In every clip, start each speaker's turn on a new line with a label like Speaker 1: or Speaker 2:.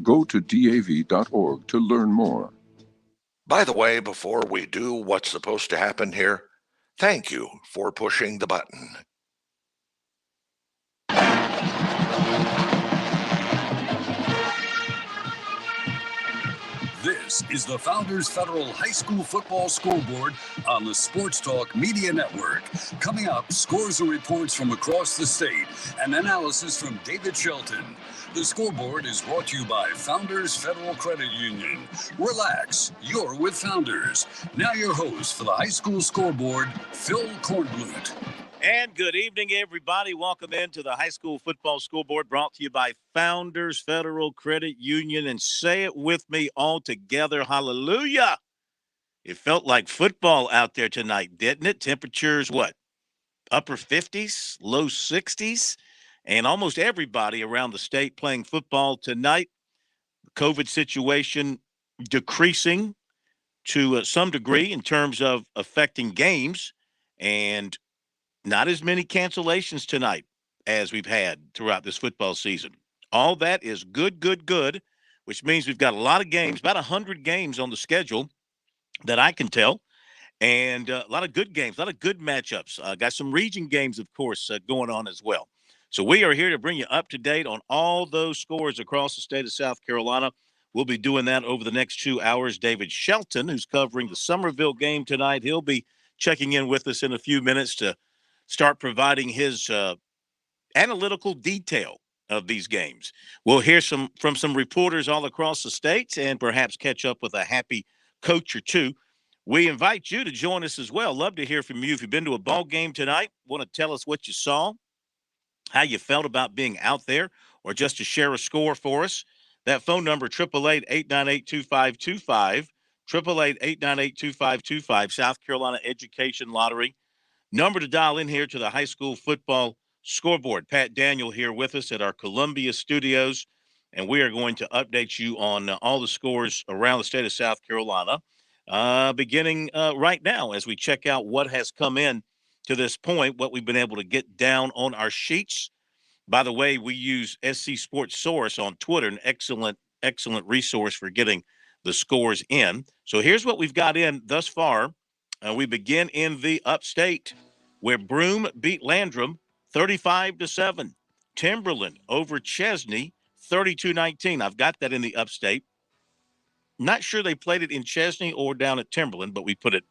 Speaker 1: Go to DAV.org to learn more.
Speaker 2: By the way, before we do what's supposed to happen here, thank you for pushing the button.
Speaker 3: This is the Founders Federal High School Football Scoreboard on the Sports Talk Media Network. Coming up, scores and reports from across the state and analysis from David Shelton. The Scoreboard is brought to you by Founders Federal Credit Union. Relax, you're with Founders. Now your host for the High School Scoreboard, Phil Kornblut.
Speaker 4: And good evening, everybody. Welcome into the High School Football Scoreboard, brought to you by Founders Federal Credit Union. And say it with me all together, hallelujah. It felt like football out there tonight, didn't it? Temperatures, what? Upper 50s, low 60s, and almost everybody around the state playing football tonight. The COVID situation decreasing to some degree in terms of affecting games, and not as many cancellations tonight as we've had throughout this football season. All that is good, which means we've got a lot of games, about 100 games on the schedule that I can tell, and a lot of good games, a lot of good matchups. Got some region games, of course, going on as well. So we are here to bring you up to date on all those scores across the state of South Carolina. We'll be doing that over the next 2 hours. David Shelton, who's covering the Summerville game tonight, he'll be checking in with us in a few minutes to start providing his analytical detail of these games. We'll hear from some reporters all across the state and perhaps catch up with a happy coach or two. We invite you to join us as well. Love to hear from you. If you've been to a ball game tonight, want to tell us what you saw, how you felt about being out there, or just to share a score for us. That phone number, 888-898-2525, 888-898-2525, South Carolina Education Lottery. Number to dial in here to the High School Football Scoreboard. Pat Daniel here with us at our Columbia studios, and we are going to update you on all the scores around the state of South Carolina, beginning right now as we check out what has come in to this point, what we've been able to get down on our sheets. By the way, we use SC Sports Source on Twitter, an excellent resource for getting the scores in. So here's what we've got in thus far. We begin in the upstate, where Broome beat Landrum 35-7. Timberland over Chesney 32-19. I've got that in the upstate. Not sure they played it in Chesney or down at Timberland, but we put it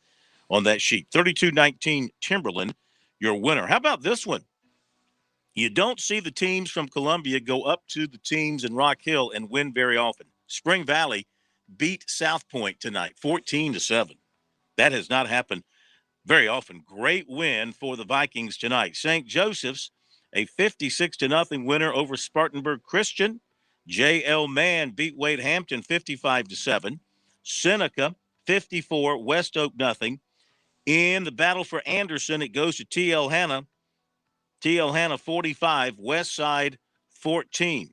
Speaker 4: on that sheet. 32-19 Timberland, your winner. How about this one? You don't see the teams from Columbia go up to the teams in Rock Hill and win very often. Spring Valley beat South Point tonight 14-7. That has not happened very often. Great win for the Vikings tonight. St. Joseph's, a 56-0 winner over Spartanburg Christian. J.L. Mann beat Wade Hampton 55-7. Seneca, 54, West Oak, nothing. In the battle for Anderson, it goes to T.L. Hanna. T.L. Hanna, 45, West Side, 14.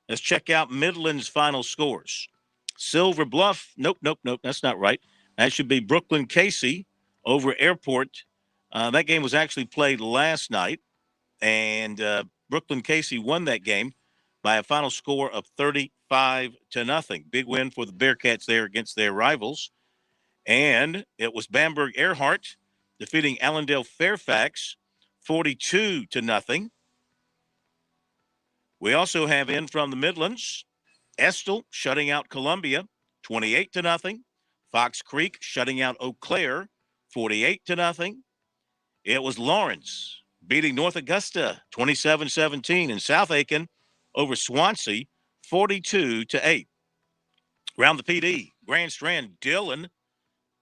Speaker 4: Let's check out Midland's final scores. Silver Bluff, nope, that's not right. That should be Brooklyn Casey over Airport. That game was actually played last night, and Brooklyn Casey won that game by a final score of 35-0. Big win for the Bearcats there against their rivals. And it was Bamberg Earhart defeating Allendale Fairfax 42-0. We also have in from the Midlands, Estill shutting out Columbia 28-0. Fox Creek shutting out Eau Claire 48-0. It was Lawrence beating North Augusta 27-17, and South Aiken over Swansea 42-8. Round the PD, Grand Strand, Dillon,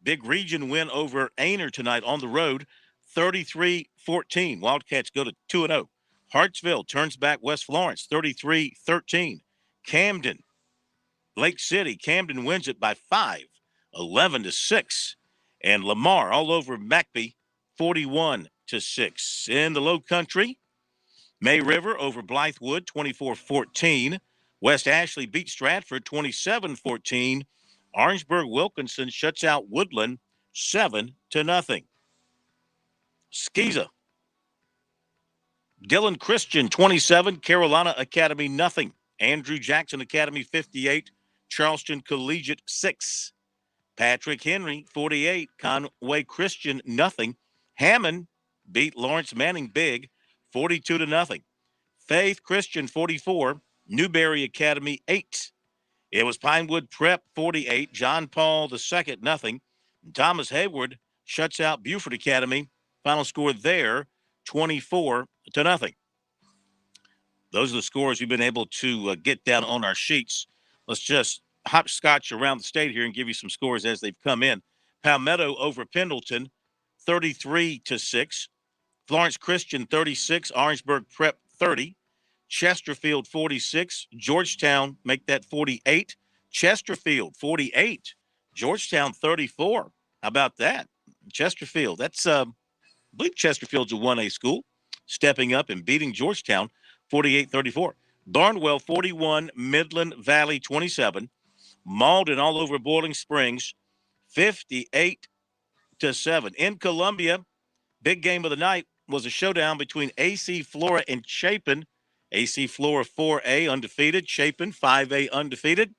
Speaker 4: big region win over Ainer tonight on the road 33-14. Wildcats go to 2-0. Hartsville turns back West Florence 33-13. Camden, Lake City, Camden wins it by 5. 11-6, and Lamar all over McBee 41-6. In the Low Country, May River over Blythewood 24-14. West Ashley beat Stratford 27-14. Orangeburg Wilkinson shuts out Woodland 7-0. Skeeza, Dillon Christian 27, Carolina Academy nothing. Andrew Jackson Academy 58, Charleston Collegiate 6. Patrick Henry 48, Conway Christian nothing. Hammond beat Lawrence Manning big 42-0. Faith Christian 44, Newberry Academy 8. It was Pinewood Prep 48, John Paul II nothing. Thomas Hayward shuts out Buford Academy. Final score there 24-0. Those are the scores we've been able to get down on our sheets. Let's just hopscotch around the state here and give you some scores as they've come in. Palmetto over Pendleton, 33-6. Florence Christian, 36. Orangeburg Prep, 30. Chesterfield, 46. Georgetown, make that 48. Chesterfield, 48. Georgetown, 34. How about that? Chesterfield, that's, I believe Chesterfield's a 1A school, stepping up and beating Georgetown, 48-34. Barnwell, 41. Midland Valley, 27. Malden all over Boiling Springs, 58-7. In Columbia, big game of the night was a showdown between AC Flora and Chapin. AC Flora 4A undefeated, Chapin 5A undefeated.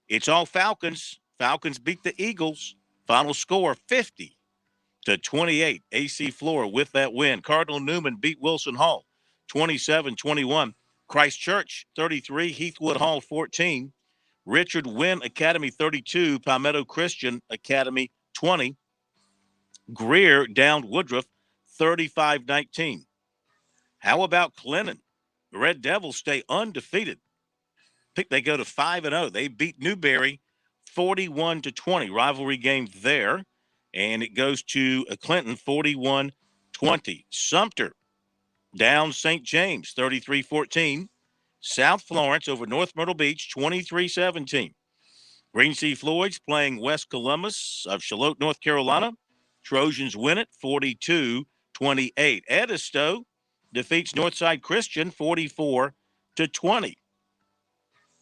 Speaker 4: It's all Falcons. Falcons beat the Eagles. Final score 50-28. AC Flora with that win. Cardinal Newman beat Wilson Hall 27-21. Christ Church 33, Heathwood Hall 14. Richard Wynn Academy 32, Palmetto Christian Academy 20. Greer downed Woodruff 35-19. How about Clinton? The Red Devils stay undefeated. They go to 5-0. They beat Newberry 41-20. Rivalry game there. And it goes to Clinton 41-20. Sumter down St. James 33-14. South Florence over North Myrtle Beach 23-17. Green Sea Floyds playing West Columbus of Charlotte, North Carolina. Trojans win it 42-28. Edisto defeats Northside Christian 44-20.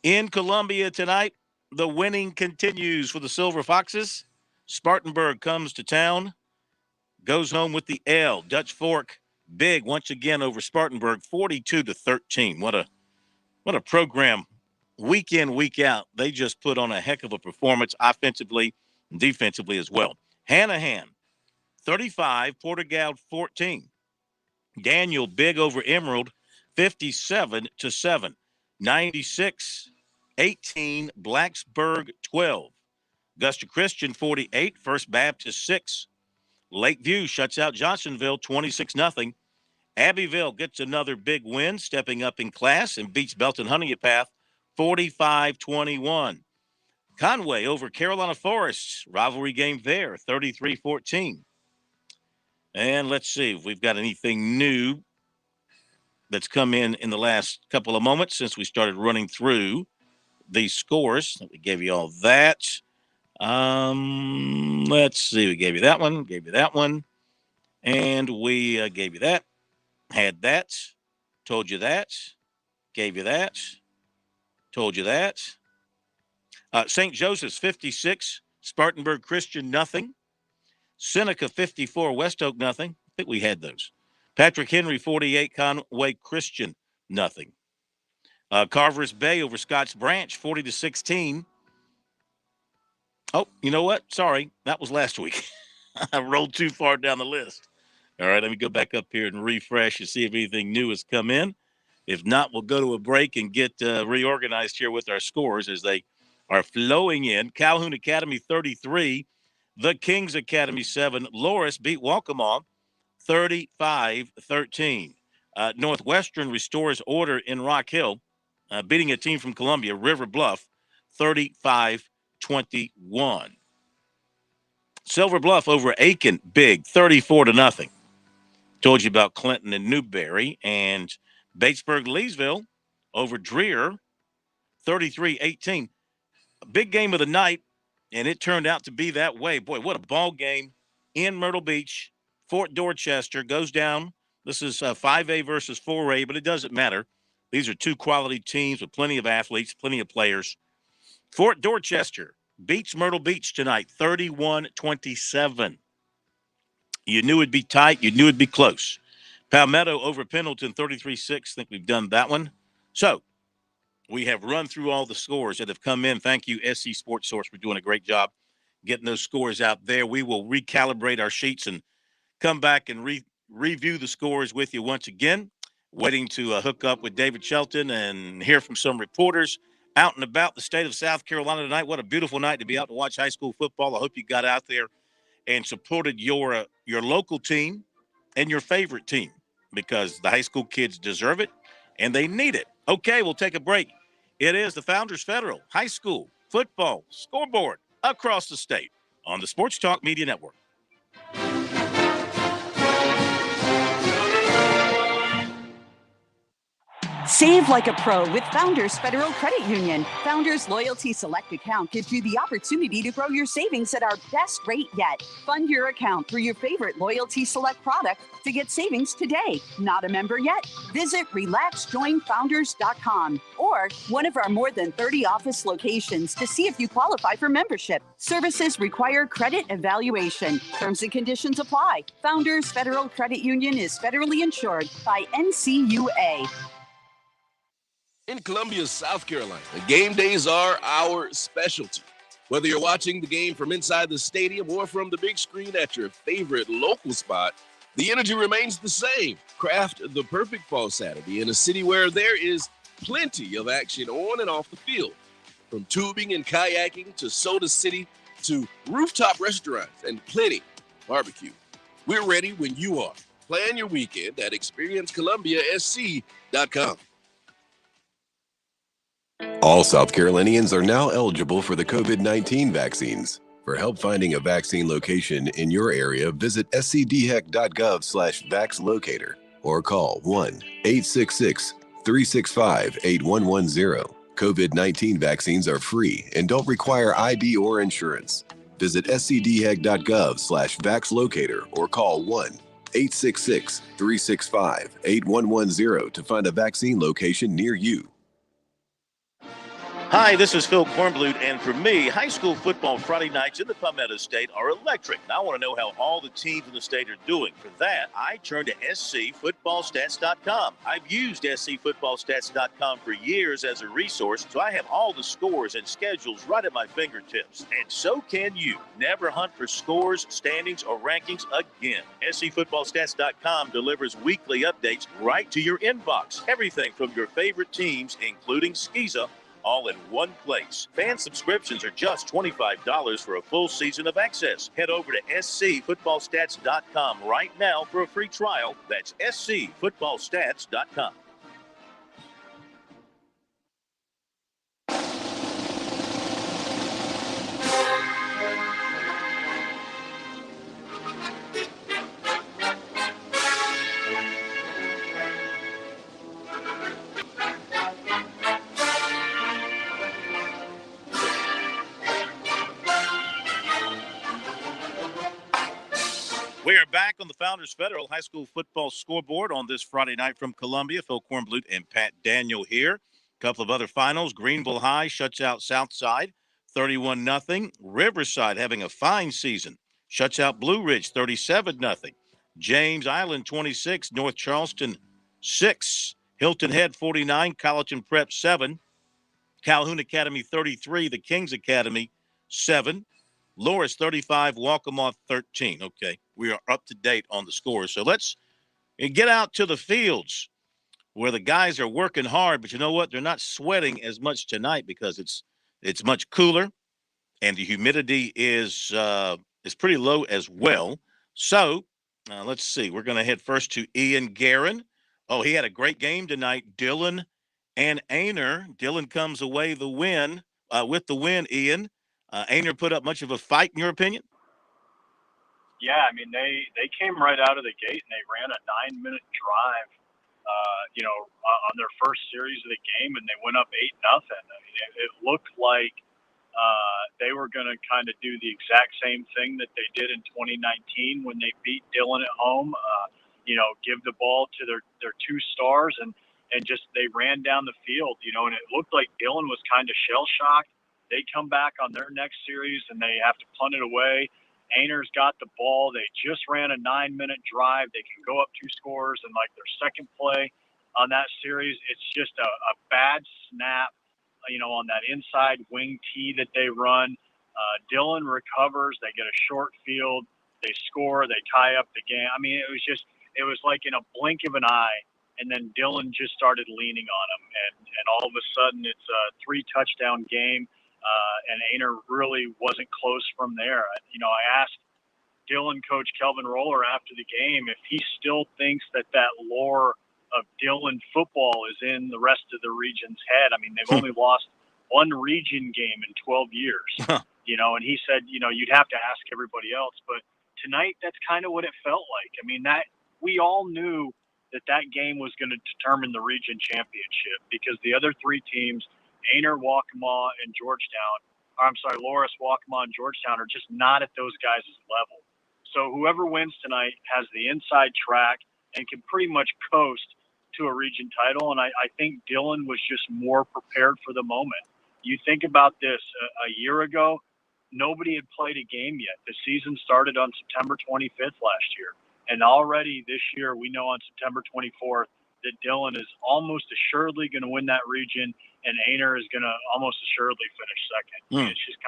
Speaker 4: In Columbia tonight, the winning continues for the Silver Foxes. Spartanburg comes to town, goes home with the L. Dutch Fork big once again over Spartanburg 42-13. What a program week in, week out. They just put on a heck of a performance offensively and defensively as well. Hanahan 35, Portugal 14. Daniel big over Emerald 57-7. 96-18, Blacksburg 12. Augusta Christian 48, First Baptist 6. Lakeview shuts out Johnsonville 26-0. Abbeville gets another big win, stepping up in class and beats Belton Honeypath 45-21. Conway over Carolina Forest, rivalry game there, 33-14. And let's see if we've got anything new that's come in the last couple of moments since we started running through these scores. We gave you all that. Let's see. We gave you that one, and we gave you that, had that, told you that, gave you that, told you that. St. Joseph's 56, Spartanburg Christian nothing. Seneca 54, West Oak nothing. I think we had those. Patrick Henry 48, Conway Christian nothing. Carver's Bay over Scotts Branch 40-16. Oh, you know what? Sorry, that was last week. I rolled too far down the list. All right, let me go back up here and refresh and see if anything new has come in. If not, we'll go to a break and get reorganized here with our scores as they are flowing in. Calhoun Academy 33, the Kings Academy 7. Loris beat Waccamaw 35-13. Northwestern restores order in Rock Hill, beating a team from Columbia, River Bluff, 35-21. Silver Bluff over Aiken, big, 34-0. Told you about Clinton and Newberry. And Batesburg-Leesville over Dreer, 33-18. A big game of the night, and it turned out to be that way. Boy, what a ball game in Myrtle Beach. Fort Dorchester goes down. This is 5A versus 4A, but it doesn't matter. These are two quality teams with plenty of athletes, plenty of players. Fort Dorchester beats Myrtle Beach tonight, 31-27. You knew it'd be tight. You knew it'd be close. Palmetto over Pendleton, 33-6. I think we've done that one. So We have run through all the scores that have come in. Thank you, SC Sports Source, for doing a great job getting those scores out there. We will recalibrate our sheets and come back and review the scores with you once again. Waiting to hook up with David Shelton and hear from some reporters out and about the state of South Carolina tonight. What a beautiful night to be out to watch high school football. I hope you got out there and supported your local team and your favorite team, because the high school kids deserve it and they need it. Okay, we'll take a break. It is the Founders Federal High School Football Scoreboard across the state on the Sports Talk Media Network.
Speaker 5: Save like a pro with Founders Federal Credit Union. Founders Loyalty Select account gives you the opportunity to grow your savings at our best rate yet. Fund your account through your favorite Loyalty Select product to get savings today. Not a member yet? Visit relaxjoinfounders.com or one of our more than 30 office locations to see if you qualify for membership. Services require credit evaluation. Terms and conditions apply. Founders Federal Credit Union is federally insured by NCUA.
Speaker 6: In Columbia, South Carolina, game days are our specialty. Whether you're watching the game from inside the stadium or from the big screen at your favorite local spot, the energy remains the same. Craft the perfect fall Saturday in a city where there is plenty of action on and off the field. From tubing and kayaking to Soda City to rooftop restaurants and plenty barbecue. We're ready when you are. Plan your weekend at experiencecolumbiasc.com.
Speaker 7: All South Carolinians are now eligible for the COVID-19 vaccines. For help finding a vaccine location in your area, visit scdhec.gov/vaxlocator or call 1-866-365-8110. COVID-19 vaccines are free and don't require ID or insurance. Visit scdhec.gov/vaxlocator or call 1-866-365-8110 to find a vaccine location near you.
Speaker 4: Hi, this is Phil Kornblut, and for me, high school football Friday nights in the Palmetto State are electric. And I want to know how all the teams in the state are doing. For that, I turn to scfootballstats.com. I've used scfootballstats.com for years as a resource, so I have all the scores and schedules right at my fingertips. And so can you. Never hunt for scores, standings, or rankings again. scfootballstats.com delivers weekly updates right to your inbox. Everything from your favorite teams, including Skeeza, all in one place. Fan subscriptions are just $25 for a full season of access. Head over to scfootballstats.com right now for a free trial. That's scfootballstats.com. We are back on the Founders Federal High School Football Scoreboard on this Friday night from Columbia. Phil Kornblut and Pat Daniel here. A couple of other finals. Greenville High shuts out Southside 31-0. Riverside having a fine season. Shuts out Blue Ridge 37-0. James Island 26, North Charleston 6. Hilton Head 49, Colleton Prep 7. Calhoun Academy 33, the Kings Academy 7. Loris 35, Waccamaw 13. Okay, we are up to date on the scores. So let's get out to the fields where the guys are working hard. But you know what? They're not sweating as much tonight because it's much cooler, and the humidity is pretty low as well. So let's see. We're going to head first to Ian Garan. Oh, he had a great game tonight. Dylan and Ainer. Dylan comes away with the win, Ian. Ainer put up much of a fight, in your opinion?
Speaker 8: Yeah, I mean, they came right out of the gate and they ran a 9-minute drive, on their first series of the game, and they went up 8-0. I mean, it looked like they were going to kind of do the exact same thing that they did in 2019 when they beat Dillon at home. Give the ball to their two stars and just they ran down the field, and it looked like Dillon was kind of shell-shocked. They come back on their next series and they have to punt it away. Ainer's got the ball. They just ran a 9-minute drive. They can go up 2 scores, and like their second play, on that series. It's just a bad snap, on that inside wing tee that they run. Dillon recovers. They get a short field. They score. They tie up the game. I mean, it was like in a blink of an eye. And then Dillon just started leaning on him. And all of a sudden, it's a 3-touchdown game. And Ainer really wasn't close from there. I asked Dillon coach Kelvin Roller after the game if he still thinks that lore of Dillon football is in the rest of the region's head. I mean, they've only lost one region game in 12 years, and he said, you'd have to ask everybody else. But tonight, that's kind of what it felt like. I mean, that we all knew that game was going to determine the region championship because the other three teams, Ainer, Waccamaw, and Loris, Waccamaw, and Georgetown are just not at those guys' level. So whoever wins tonight has the inside track and can pretty much coast to a region title. And I think Dillon was just more prepared for the moment. You think about this, a year ago, nobody had played a game yet. The season started on September 25th last year. And already this year, we know on September 24th that Dillon is almost assuredly going to win that region, and Ainer is going to almost assuredly finish second. It's just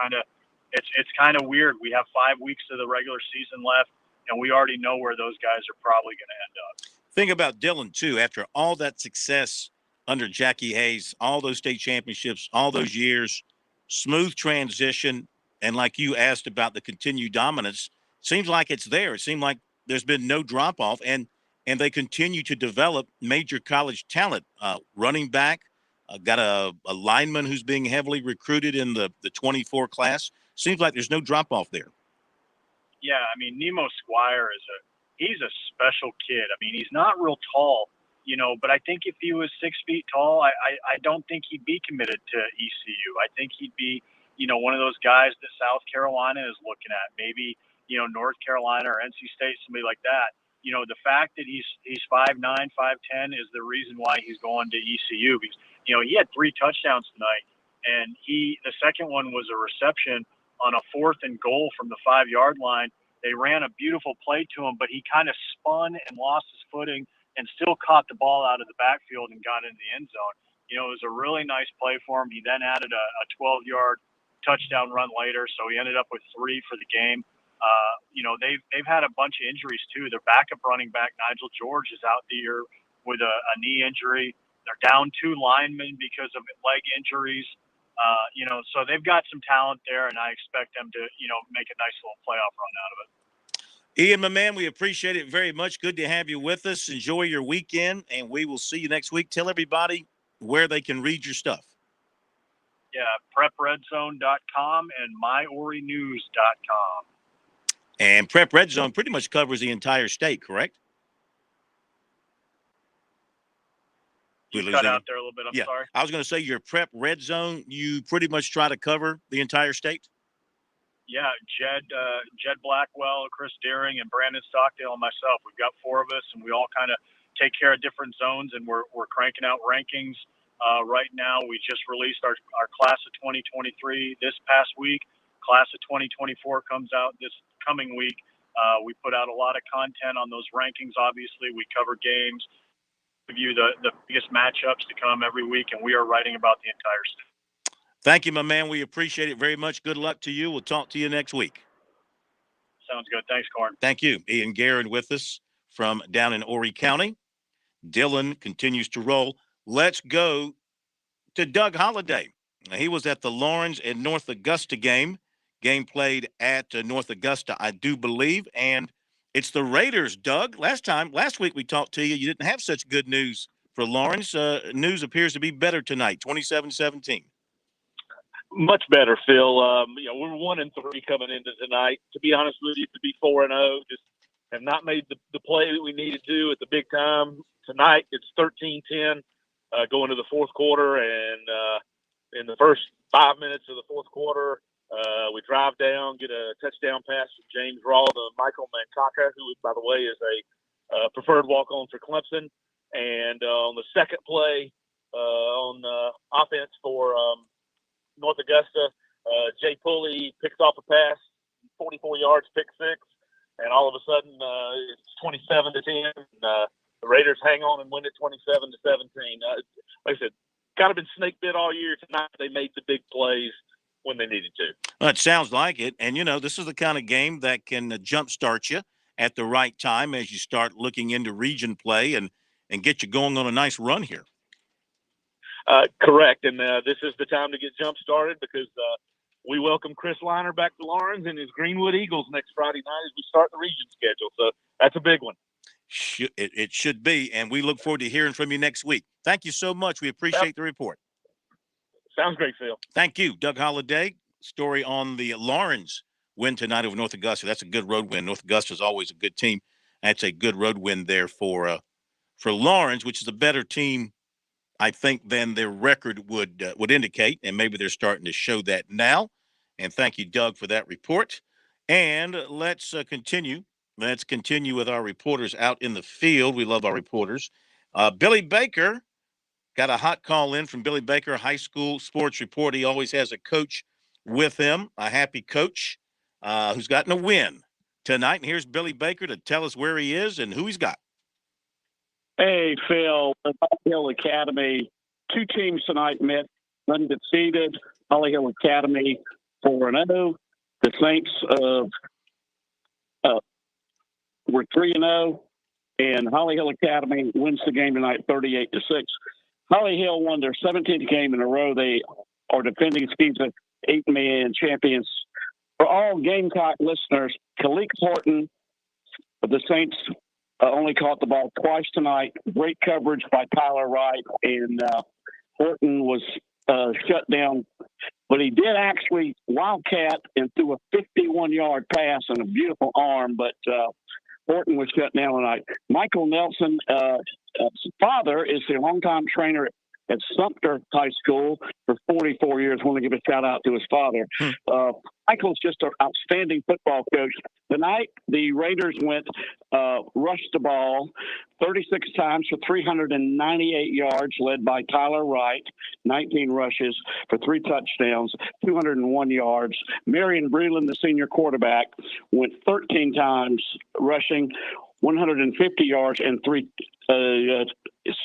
Speaker 8: it's kind of weird. We have 5 weeks of the regular season left, and we already know where those guys are probably going to end up.
Speaker 4: Think about Dillon, too. After all that success under Jackie Hayes, all those state championships, all those years, smooth transition, and like you asked about the continued dominance, seems like it's there. It seemed like there's been no drop-off, and they continue to develop major college talent. Running back, got a lineman who's being heavily recruited in the 24 class. Seems like there's no drop-off there.
Speaker 8: Yeah, I mean, Nemo Squire he's a special kid. I mean, he's not real tall, but I think if he was 6 feet tall, I don't think he'd be committed to ECU. I think he'd be, one of those guys that South Carolina is looking at, maybe, North Carolina or NC State, somebody like that. The fact that he's 5'9", 5'10" is the reason why he's going to ECU because, he had 3 touchdowns tonight, and the second one was a reception on a 4th and goal from the 5-yard line. They ran a beautiful play to him, but he kind of spun and lost his footing and still caught the ball out of the backfield and got into the end zone. It was a really nice play for him. He then added a 12-yard touchdown run later, so he ended up with 3 for the game. They've had a bunch of injuries too. Their backup running back, Nigel George, is out the year with a knee injury. They're down 2 linemen because of leg injuries. So they've got some talent there, and I expect them to, make a nice little playoff run out of it.
Speaker 4: Ian, my man, we appreciate it very much. Good to have you with us. Enjoy your weekend, and we will see you next week. Tell everybody where they can read your stuff.
Speaker 8: Yeah, prepredzone.com and myorinews.com.
Speaker 4: And Prep Red Zone pretty much covers the entire state, correct?
Speaker 8: You cut out there a little bit. I'm sorry.
Speaker 4: I was going to say your Prep Red Zone, you pretty much try to cover the entire state?
Speaker 8: Yeah, Jed Blackwell, Chris Deering, and Brandon Stockdale and myself. We've got 4 of us, and we all kind of take care of different zones, and we're cranking out rankings. Right now, we just released our class of 2023 this past week. Class of 2024 comes out this coming week. We put out a lot of content on those rankings. Obviously, we cover games, give you the biggest matchups to come every week, and we are writing about the entire state.
Speaker 4: Thank you, my man. We appreciate it very much. Good luck to you. We'll talk to you next week.
Speaker 8: Sounds good. Thanks, Corn.
Speaker 4: Thank you. Ian Garan with us from down in Horry County. Dillon continues to roll. Let's go to Doug Holliday. He was at the Lawrence and North Augusta game played at North Augusta, I do believe. And it's the Raiders, Doug. Last week we talked to you. You didn't have such good news for Lawrence. News appears to be better tonight, 27-17.
Speaker 9: Much better, Phil. We're 1-3 coming into tonight. To be honest with you, to be 4-0, just have not made the play that we needed to at the big time. Tonight, it's 13-10 going to the fourth quarter, and in the first 5 minutes of the fourth quarter, we drive down, get a touchdown pass from James Raw to Michael Mankaka, who, by the way, is a preferred walk-on for Clemson. And on the second play on offense for North Augusta, Jay Pulley picks off a pass, 44 yards, pick 6, and all of a sudden it's 27-10. the Raiders hang on and win it 27-17. Like I said, kind of been snake bit all year. Tonight they made the big plays when they needed to.
Speaker 4: Well, it sounds like it. And, this is the kind of game that can jumpstart you at the right time as you start looking into region play and get you going on a nice run here.
Speaker 9: Correct. And this is the time to get jump-started because we welcome Chris Liner back to Lawrence and his Greenwood Eagles next Friday night as we start the region schedule. So that's a big one.
Speaker 4: It should be, and we look forward to hearing from you next week. Thank you so much. We appreciate the report.
Speaker 9: Sounds great, Phil.
Speaker 4: Thank you, Doug Holliday. Story on the Lawrence win tonight over North Augusta. That's a good road win. North Augusta is always a good team. That's a good road win there for Lawrence, which is a better team, I think, than their record would indicate, and maybe they're starting to show that now. And thank you, Doug, for that report. And let's continue. Let's continue with our reporters out in the field. We love our reporters. Billy Baker got a hot call in from Billy Baker, high school sports report. He always has a coach with him, a happy coach who's gotten a win tonight. And here's Billy Baker to tell us where he is and who he's got.
Speaker 10: Hey, Phil, Holly Hill Academy. Two teams tonight met undefeated. Holly Hill Academy 4-0. The Saints were 3-0, and Holly Hill Academy wins the game tonight 38-6. Holly Hill won their 17th game in a row. They are defending season 8-man champions. For all Gamecock listeners, Kalik Horton of the Saints only caught the ball twice tonight. Great coverage by Tyler Wright, and Horton was shut down. But he did actually wildcat and threw a 51-yard pass and a beautiful arm, but Horton was shut down tonight. Michael Nelson, his father, is the longtime trainer at Sumter High School for 44 years. I want to give a shout-out to his father. Michael's just an outstanding football coach. Tonight, the Raiders rushed the ball 36 times for 398 yards, led by Tyler Wright, 19 rushes for 3 touchdowns, 201 yards. Marion Breland, the senior quarterback, went 13 times rushing, 150 yards and 3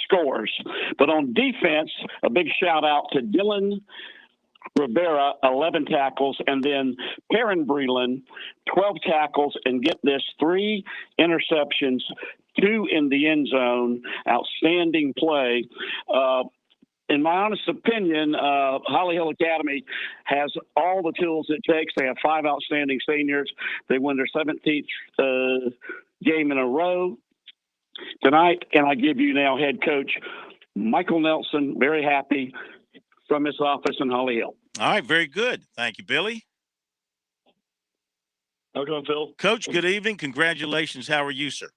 Speaker 10: scores. But on defense, a big shout out to Dylan Rivera, 11 tackles, and then Perrin Breland, 12 tackles, and get this, 3 interceptions, 2 in the end zone. Outstanding play. In my honest opinion, Holly Hill Academy has all the tools it takes. They have 5 outstanding seniors. They won their 17th game in a row tonight, and I give you now head coach Michael Nelson, very happy from his office in Holly Hill.
Speaker 4: All right, very good. Thank you, Billy.
Speaker 10: How are you doing, Phil?
Speaker 4: Coach, good evening. Congratulations. How are you, sir?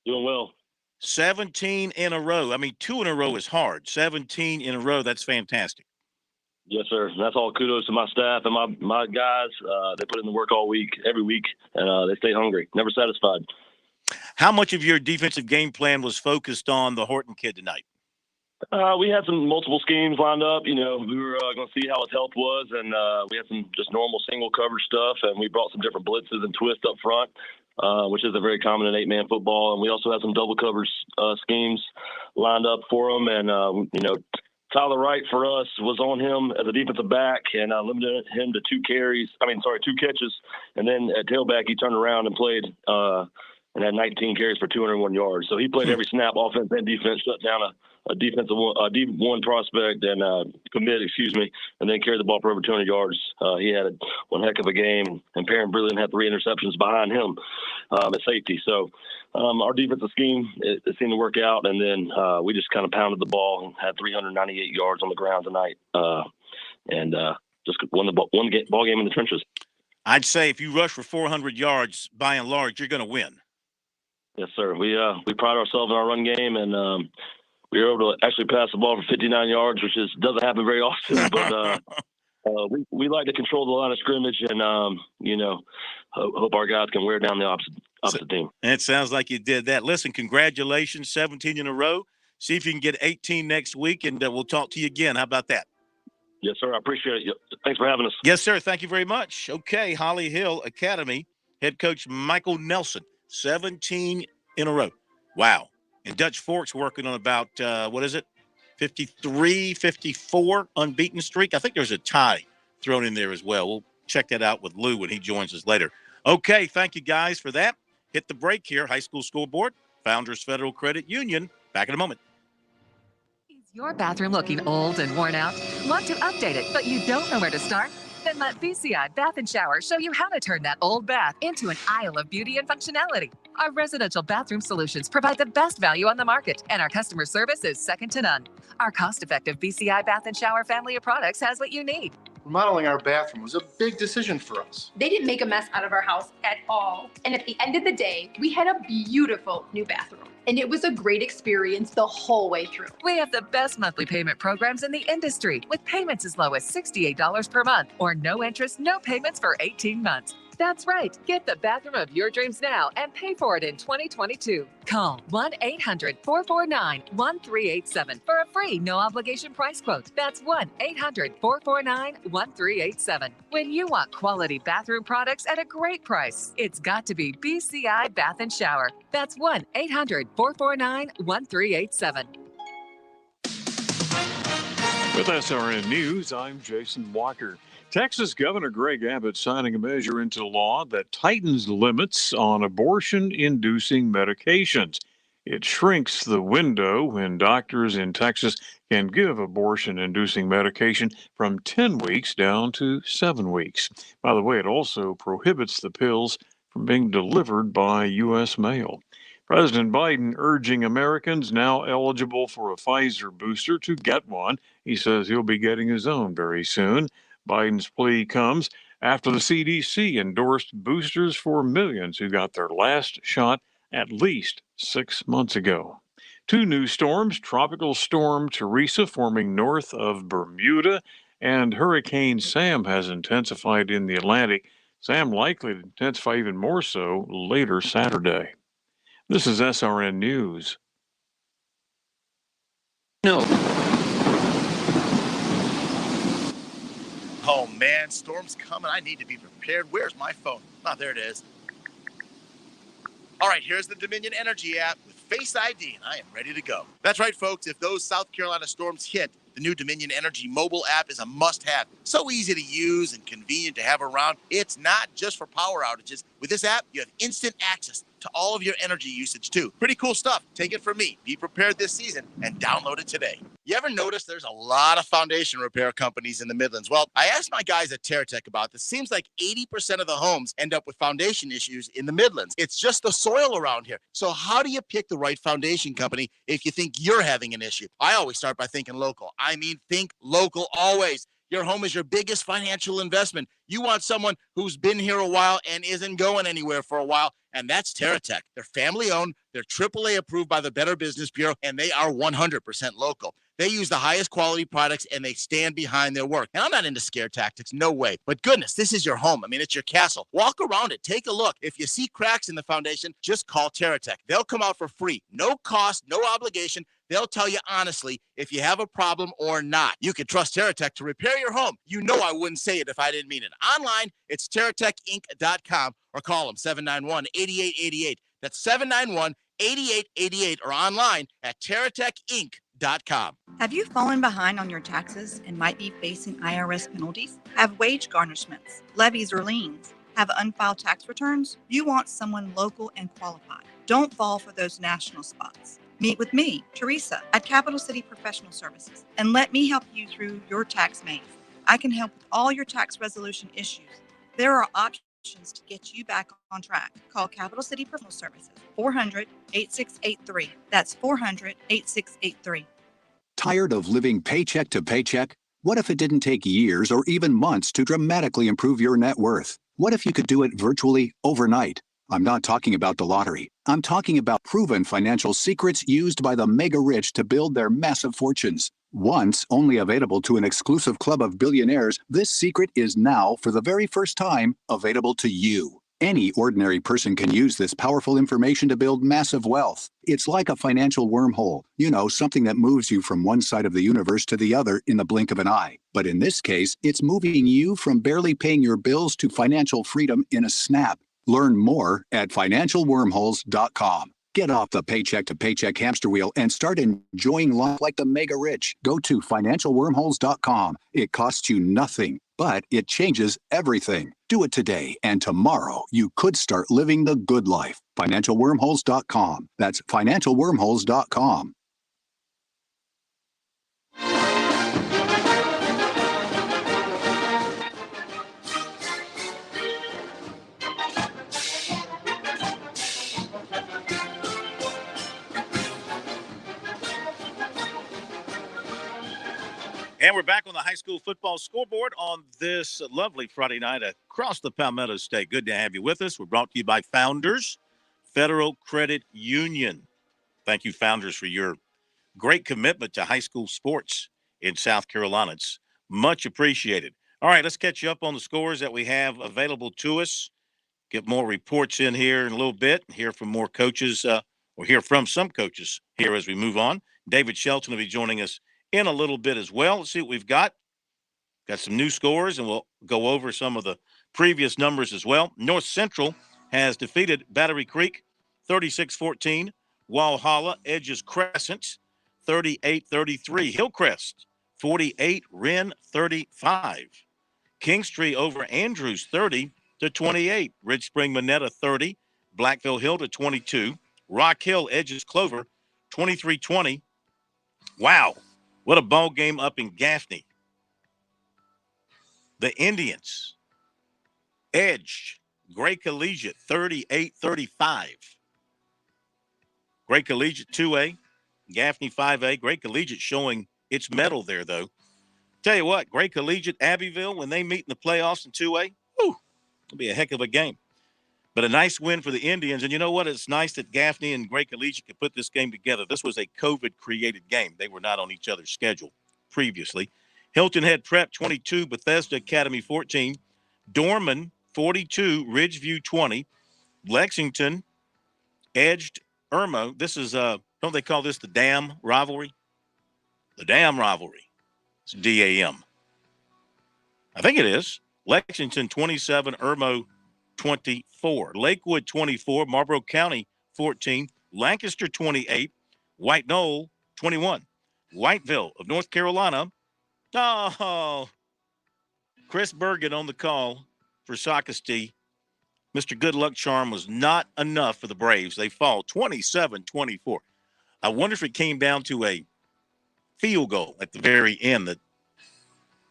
Speaker 10: Doing well.
Speaker 4: 17 in a row. I mean, 2 in a row is hard. 17 in a row, that's fantastic.
Speaker 11: Yes, sir. That's all kudos to my staff and my guys. They put in the work all week, every week, and they stay hungry, never satisfied.
Speaker 4: How much of your defensive game plan was focused on the Horton kid tonight?
Speaker 11: We had some multiple schemes lined up. We were going to see how his health was, and we had some just normal single coverage stuff, and we brought some different blitzes and twists up front, which is a very common in 8-man football. And we also had some double coverage schemes lined up for him. And, Tyler Wright for us was on him as a defensive back and limited him to 2 catches. And then at tailback, he turned around and played and had 19 carries for 201 yards. So he played every snap, offense and defense, shut down a D1 prospect and and then carried the ball for over 200 yards. He had one heck of a game, and Perrin Breland had 3 interceptions behind him at safety. So our defensive scheme, it seemed to work out, and then we just kind of pounded the ball and had 398 yards on the ground tonight, and just won the ball game in the trenches.
Speaker 4: I'd say if you rush for 400 yards, by and large, you're going to win.
Speaker 11: Yes, sir. We pride ourselves in our run game, and we were able to actually pass the ball for 59 yards, which doesn't happen very often. But we like to control the line of scrimmage, and hope our guys can wear down the opposite team.
Speaker 4: And it sounds like you did that. Listen, congratulations, 17 in a row. See if you can get 18 next week, and we'll talk to you again. How about that?
Speaker 11: Yes, sir. I appreciate it. Thanks for having us.
Speaker 4: Yes, sir. Thank you very much. Okay, Holly Hill Academy head coach Michael Nelson, 17 in a row. Wow. And Dutch Fork's working on about, 53, 54 unbeaten streak. I think there's a tie thrown in there as well. We'll check that out with Lou when he joins us later. Okay, thank you guys for that. Hit the break here. High School Scoreboard, Founders Federal Credit Union. Back in a moment.
Speaker 12: Is your bathroom looking old and worn out? Want to update it, but you don't know where to start? Then let BCI Bath and Shower show you how to turn that old bath into an aisle of beauty and functionality. Our residential bathroom solutions provide the best value on the market, and our customer service is second to none. Our cost-effective BCI Bath and Shower family of products has what you need.
Speaker 13: Remodeling our bathroom was a big decision for us.
Speaker 14: They didn't make a mess out of our house at all. And at the end of the day, we had a beautiful new bathroom. And it was a great experience the whole way through.
Speaker 12: We have the best monthly payment programs in the industry, with payments as low as $68 per month or no interest, no payments for 18 months. That's right. Get the bathroom of your dreams now and pay for it in 2022. Call 1-800-449-1387 for a free no-obligation price quote. That's 1-800-449-1387. When you want quality bathroom products at a great price, it's got to be BCI Bath and Shower. That's 1-800-449-1387.
Speaker 15: With SRN News, I'm Jason Walker. Texas Governor Greg Abbott signing a measure into law that tightens limits on abortion-inducing medications. It shrinks the window when doctors in Texas can give abortion-inducing medication from 10 weeks down to 7 weeks. By the way, it also prohibits the pills from being delivered by U.S. mail. President Biden urging Americans now eligible for a Pfizer booster to get one. He says he'll be getting his own very soon. Biden's plea comes after the CDC endorsed boosters for millions who got their last shot at least 6 months ago. Two new storms, Tropical Storm Teresa forming north of Bermuda, and Hurricane Sam has intensified in the Atlantic. Sam likely to intensify even more so later Saturday. This is SRN News.
Speaker 16: No. Oh man, storm's coming. I need to be prepared. Where's my phone? Oh, there it is. All right, here's the Dominion Energy app with Face ID, and I am ready to go. That's right, folks. If those South Carolina storms hit, the new Dominion Energy mobile app is a must-have. So easy to use and convenient to have around. It's not just for power outages. With this app, you have instant access to all of your energy usage, too. Pretty cool stuff. Take it from me. Be prepared this season and download it today. You ever notice there's a lot of foundation repair companies in the Midlands? Well, I asked my guys at TerraTech about this. Seems like 80% of the homes end up with foundation issues in the Midlands. It's just the soil around here. So how do you pick the right foundation company if you think you're having an issue? I always start by thinking local. I mean, think local always. Your home is your biggest financial investment. You want someone who's been here a while and isn't going anywhere for a while, and that's TerraTech. They're family-owned, they're AAA approved by the Better Business Bureau, and they are 100% local. They use the highest quality products, and they stand behind their work. And I'm not into scare tactics, no way. But goodness, this is your home. I mean, it's your castle. Walk around it. Take a look. If you see cracks in the foundation, just call TerraTech. They'll come out for free. No cost, no obligation. They'll tell you honestly if you have a problem or not. You can trust TerraTech to repair your home. You know I wouldn't say it if I didn't mean it. Online, it's TerraTechInc.com or call them 791-8888. That's 791-8888 or online at TerraTechInc.com.
Speaker 17: Have you fallen behind on your taxes and might be facing IRS penalties? Have wage garnishments, levies, or liens? Have unfiled tax returns? You want someone local and qualified. Don't fall for those national spots. Meet with me, Teresa, at Capital City Professional Services, and let me help you through your tax maze. I can help with all your tax resolution issues. There are options to get you back on track. Call Capital City Professional Services, 400-8683. That's 400-8683.
Speaker 18: Tired of living paycheck to paycheck? What if it didn't take years or even months to dramatically improve your net worth? What if you could do it virtually overnight? I'm not talking about the lottery. I'm talking about proven financial secrets used by the mega rich to build their massive fortunes. Once only available to an exclusive club of billionaires, this secret is now, for the very first time, available to you. Any ordinary person can use this powerful information to build massive wealth. It's like a financial wormhole. You know, something that moves you from one side of the universe to the other in the blink of an eye. But in this case, it's moving you from barely paying your bills to financial freedom in a snap. Learn more at financialwormholes.com. Get off the paycheck to paycheck hamster wheel and start enjoying life like the mega rich. Go to financialwormholes.com. It costs you nothing, but it changes everything. Do it today, and tomorrow you could start living the good life. Financialwormholes.com. That's financialwormholes.com.
Speaker 4: And we're back on the high school football scoreboard on this lovely Friday night across the Palmetto State. Good to have you with us. We're brought to you by Founders Federal Credit Union. Thank you, Founders, for your great commitment to high school sports in South Carolina. It's much appreciated. All right, let's catch you up on the scores that we have available to us. Get more reports in here in a little bit. Hear from more coaches, or hear from some coaches here as we move on. David Shelton will be joining us in a little bit as well. Let's see what we've got. Got some new scores, and we'll go over some of the previous numbers as well. North Central has defeated Battery Creek 36-14. Walhalla edges Crescent 38-33. Hillcrest 48, Wren 35. Kingstree over Andrews 30-28. Ridge Spring Monetta 30. Blackville Hill to 22. Rock Hill edges Clover 23-20. Wow, what a ball game up in Gaffney. The Indians edged Gray Collegiate 38-35. Gray Collegiate 2A, Gaffney 5A. Gray Collegiate showing its mettle there, though. Tell you what, Gray Collegiate, Abbeville, when they meet in the playoffs in 2A, it'll be a heck of a game. But a nice win for the Indians. And you know what? It's nice that Gaffney and Gray Collegiate could put this game together. This was a COVID-created game. They were not on each other's schedule previously. Hilton Head Prep 22, Bethesda Academy 14. Dorman 42, Ridgeview 20. Lexington edged Irmo. This is, don't they call this the Dam rivalry? The Dam rivalry. It's DAM. I think it is. Lexington 27, Irmo 24. Lakewood 24, Marlboro County 14. Lancaster 28, White Knoll 21. Whiteville of North Carolina. Oh, Chris Bergen on the call for Socastee. Mr. Good Luck Charm was not enough for the Braves. They fall 27-24. I wonder if it came down to a field goal at the very end that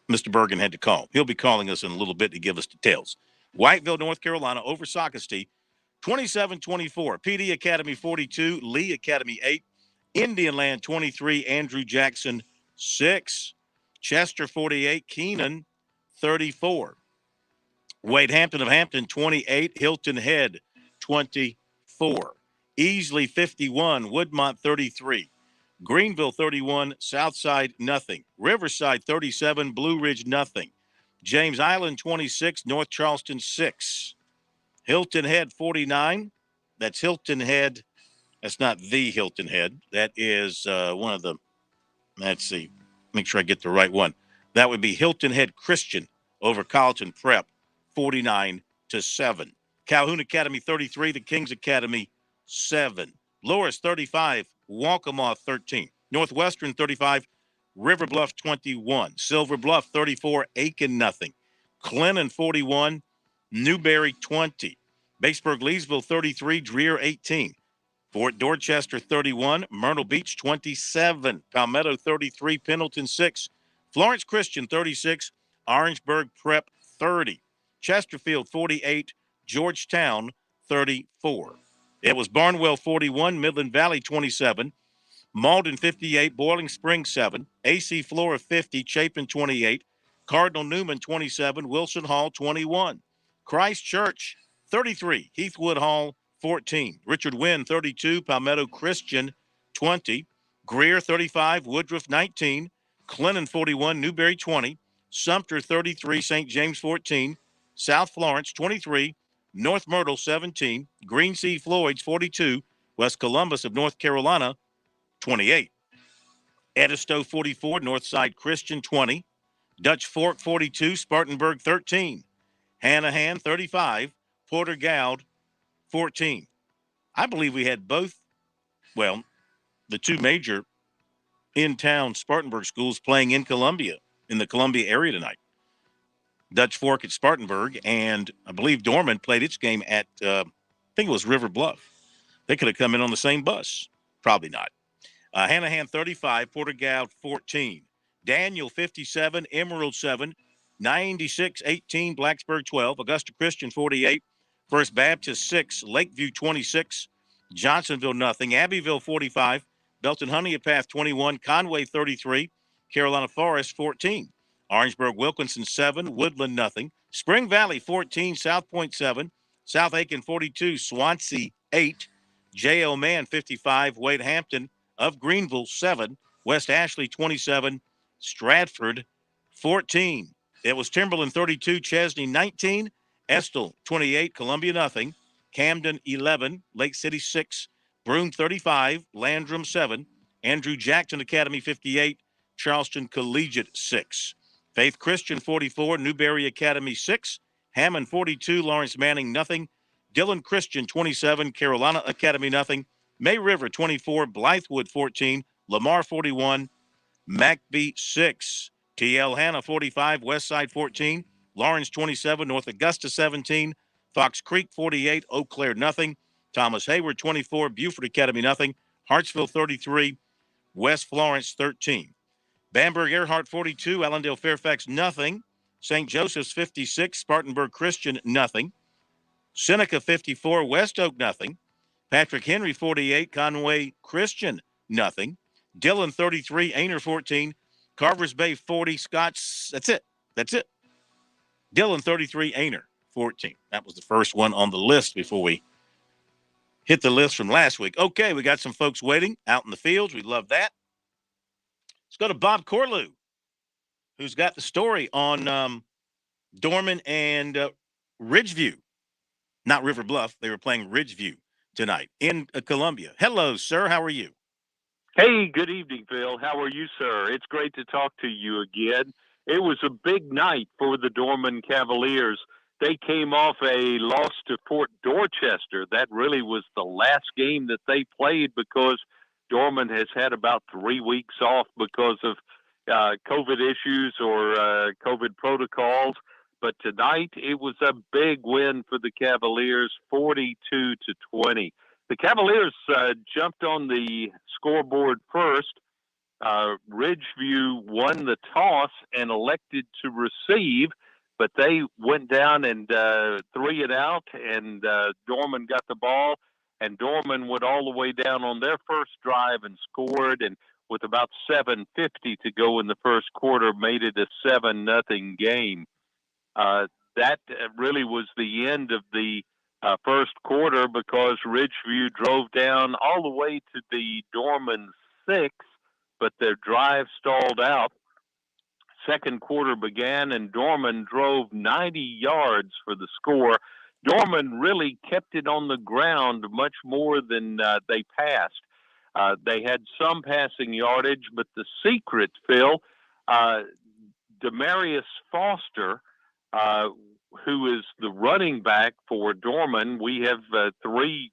Speaker 4: Mr. Bergen had to call. He'll be calling us in a little bit to give us details. Whiteville, North Carolina over Socastee, 27-24. PD Academy 42, Lee Academy 8, Indian Land 23, Andrew Jackson 6, Chester 48, Keenan 34. Wade Hampton of Hampton 28, Hilton Head 24. Easley 51, Woodmont 33. Greenville 31, Southside nothing. Riverside 37, Blue Ridge nothing. James Island 26, North Charleston 6. Hilton Head 49. That's Hilton Head. That's not the Hilton Head. That is one of the, let's see, make sure I get the right one. That would be Hilton Head Christian over Colleton Prep 49-7. Calhoun Academy 33, the Kings Academy 7. Loris 35, Waccamaw 13. Northwestern 35, River Bluff 21. Silver Bluff 34, Aiken nothing. Clinton 41, Newberry 20. Batesburg Leesville 33, Dreer 18. Fort Dorchester 31, Myrtle Beach 27. Palmetto 33, Pendleton 6. Florence Christian 36, Orangeburg Prep 30. Chesterfield 48, Georgetown 34. It was Barnwell 41, Midland Valley 27, Malden 58, Boiling Springs 7, AC Flora 50, Chapin 28, Cardinal Newman 27, Wilson Hall 21, Christ Church 33, Heathwood Hall 14, Richard Wynn 32, Palmetto Christian 20, Greer 35, Woodruff 19, Clinton 41, Newberry 20, Sumter 33, St. James 14, South Florence 23, North Myrtle 17, Green Sea Floyd's 42, West Columbus of North Carolina 28, Edisto 44, Northside Christian 20, Dutch Fork 42, Spartanburg 13, Hanahan 35, Porter Goud 14. I believe we had both Well, the two major in-town Spartanburg schools playing in Columbia, in the Columbia area tonight. Dutch Fork at Spartanburg, and I believe Dorman played its game at, I think it was River Bluff. They could have come in on the same bus. Probably not. Hanahan 35, Portergal 14. Daniel 57, Emerald 7, 96-18, Blacksburg 12, Augusta Christian 48, First Baptist 6, Lakeview 26, Johnsonville nothing, Abbeville 45, Belton Honeypath 21, Conway 33, Carolina Forest 14, Orangeburg Wilkinson 7, Woodland nothing, Spring Valley 14, South Point 7, South Aiken 42, Swansea 8, J.L. Mann 55, Wade Hampton of Greenville 7, West Ashley 27, Stratford 14. It was Timberland 32, Chesney 19, Estill 28, Columbia nothing, Camden 11, Lake City 6, Broome 35, Landrum 7, Andrew Jackson Academy 58, Charleston Collegiate 6. Faith Christian 44, Newberry Academy 6, Hammond 42, Lawrence Manning nothing, Dillon Christian 27, Carolina Academy nothing, May River 24, Blythewood 14, Lamar 41, McBee 6, TL Hanna 45, Westside 14, Lawrence 27, North Augusta 17, Fox Creek 48, Eau Claire nothing, Thomas Hayward 24, Buford Academy nothing, Hartsville 33, West Florence 13. Bamberg Earhart 42, Allendale Fairfax nothing, St. Joseph's 56, Spartanburg Christian nothing, Seneca 54, West Oak nothing, Patrick Henry 48, Conway Christian nothing, Dillon 33, Ainer 14, Carvers Bay 40, Scotts. That's it. Dillon 33, Ainer 14. That was the first one on the list before we hit the list from last week. Okay, we got some folks waiting out in the fields. We love that. Let's go to Bob Corlew, who's got the story on Dorman and Ridgeview. Not River Bluff. They were playing Ridgeview tonight in Columbia. Hello, sir. How are you?
Speaker 19: Hey, good evening, Phil. How are you, sir? It's great to talk to you again. It was a big night for the Dorman Cavaliers. They came off a loss to Fort Dorchester. That really was the last game that they played because Dorman has had about 3 weeks off because of COVID issues or COVID protocols. But tonight, it was a big win for the Cavaliers, 42-20. The Cavaliers jumped on the scoreboard first. Ridgeview won the toss and elected to receive, but they went down and 3 it out, and Dorman got the ball, and Dorman went all the way down on their first drive and scored, and with about 7:50 to go in the first quarter, made it a 7-0 game. That really was the end of the first quarter because Ridgeview drove down all the way to the Dorman 6, but their drive stalled out. Second quarter began, and Dorman drove 90 yards for the score. Dorman really kept it on the ground much more than they passed. They had some passing yardage, but the secret, Phil, Demarius Foster, who is the running back for Dorman. We have 3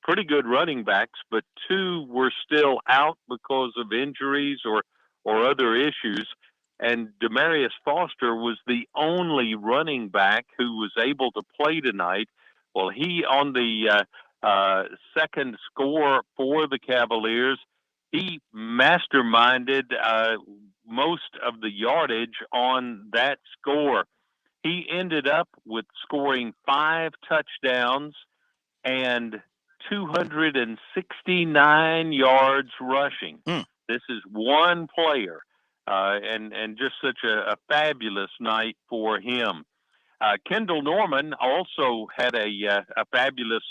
Speaker 19: pretty good running backs, but 2 were still out because of injuries or other issues. And Demarius Foster was the only running back who was able to play tonight. Well, he on the second score for the Cavaliers, he masterminded most of the yardage on that score. He ended up with scoring 5 touchdowns and 269 yards rushing. This is one player, and just such a fabulous night for him. Kendall Norman also had a fabulous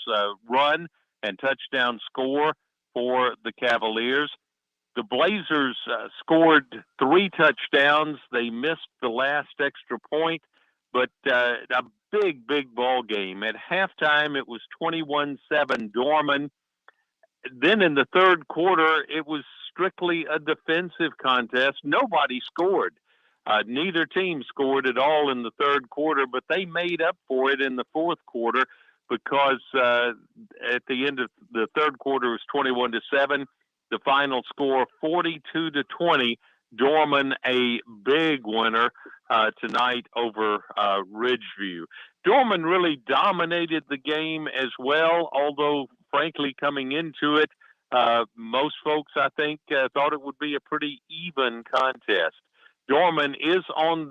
Speaker 19: run and touchdown score for the Cavaliers. The Blazers scored 3 touchdowns. They missed the last extra point, but a big ball game. At halftime, it was 21-7 Dorman. Then in the third quarter, it was strictly a defensive contest. Nobody scored. Neither team scored at all in the third quarter, but they made up for it in the fourth quarter. because at the end of the third quarter it was 21-7. The final score 42-20. Dorman a big winner tonight over Ridgeview. Dorman really dominated the game as well, although frankly coming into it, most folks I think thought it would be a pretty even contest. Dorman is on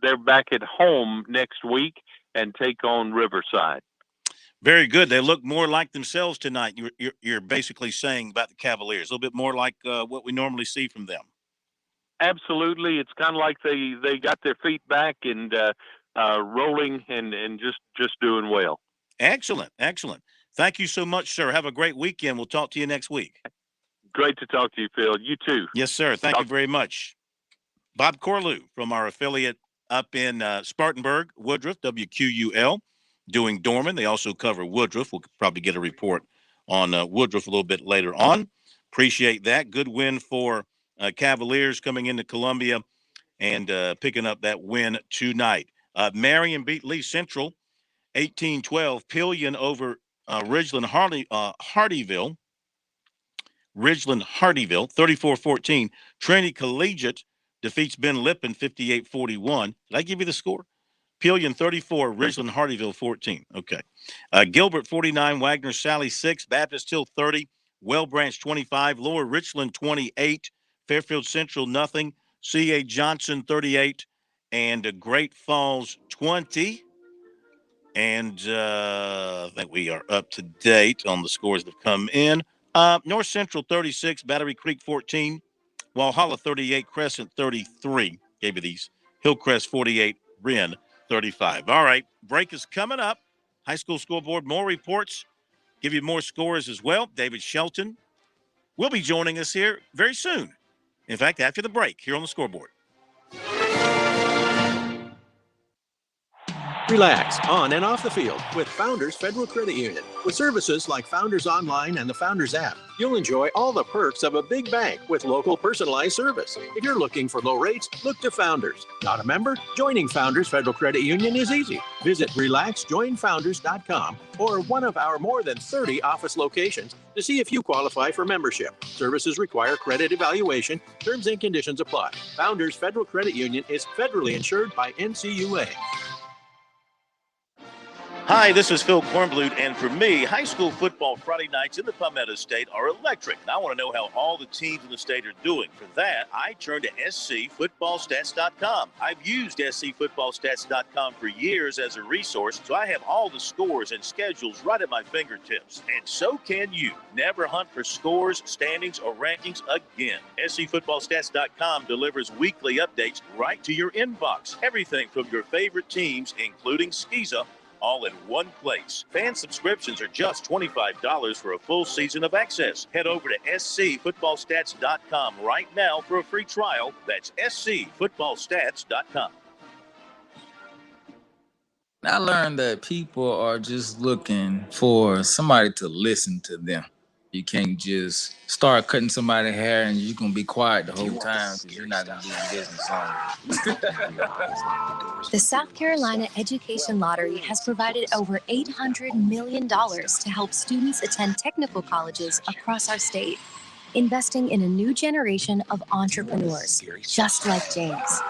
Speaker 19: they're back at home next week and take on Riverside.
Speaker 4: Very good. They look more like themselves tonight. You're basically saying about the Cavaliers, a little bit more like what we normally see from them.
Speaker 19: Absolutely. It's kind of like they got their feet back and rolling and just doing well.
Speaker 4: Excellent. Excellent. Thank you so much, sir. Have a great weekend. We'll talk to you next week.
Speaker 19: Great to talk to you, Phil. You too.
Speaker 4: Yes, sir. Thank you very much. Bob Corlew from our affiliate up in Spartanburg, Woodruff, WQUL, doing Dorman. They also cover Woodruff. We'll probably get a report on Woodruff a little bit later on. Appreciate that. Good win for Cavaliers coming into Columbia and picking up that win tonight. Marion beat Lee Central 18-12. Pillion over Ridgeland Hardyville. Ridgeland Hardyville 34-14. Trinity Collegiate defeats Ben Lippen 58-41. Did I give you the score? Pillion 34, Ridgeland Hardyville 14. Okay. Gilbert 49, Wagner Sally 6, Baptist Hill 30, Well Branch 25, Lower Richland 28, Fairfield Central nothing, C.A. Johnson 38, and Great Falls 20. And I think we are up to date on the scores that have come in. North Central 36, Battery Creek 14, Walhalla 38, Crescent 33. Gave you these. Hillcrest 48, Wren 35. All right, break is coming up. High school scoreboard, more reports. Give you more scores as well. David Shelton will be joining us here very soon. In fact, after the break here on the scoreboard.
Speaker 20: Relax on and off the field with Founders Federal Credit Union. With services like Founders Online and the Founders app, you'll enjoy all the perks of a big bank with local personalized service. If you're looking for low rates, look to Founders. Not a member? Joining Founders Federal Credit Union is easy. Visit relaxjoinfounders.com or one of our more than 30 office locations to see if you qualify for membership. Services require credit evaluation. Terms and conditions apply. Founders Federal Credit Union is federally insured by NCUA.
Speaker 4: Hi, this is Phil Kornblut, and for me, high school football Friday nights in the Palmetto State are electric, and I want to know how all the teams in the state are doing. For that, I turn to scfootballstats.com. I've used scfootballstats.com for years as a resource, so I have all the scores and schedules right at my fingertips, and so can you. Never hunt for scores, standings, or rankings again. scfootballstats.com delivers weekly updates right to your inbox. Everything from your favorite teams, including Skeeza, all in one place. Fan subscriptions are just $25 for a full season of access. Head over to scfootballstats.com right now for a free trial. That's scfootballstats.com.
Speaker 21: I learned that people are just looking for somebody to listen to them. You can't just start cutting somebody's hair and you're going to be quiet the whole time because you're not going to be in business on it.
Speaker 22: The South Carolina Education Lottery has provided over $800 million to help students attend technical colleges across our state, investing in a new generation of entrepreneurs, just like James.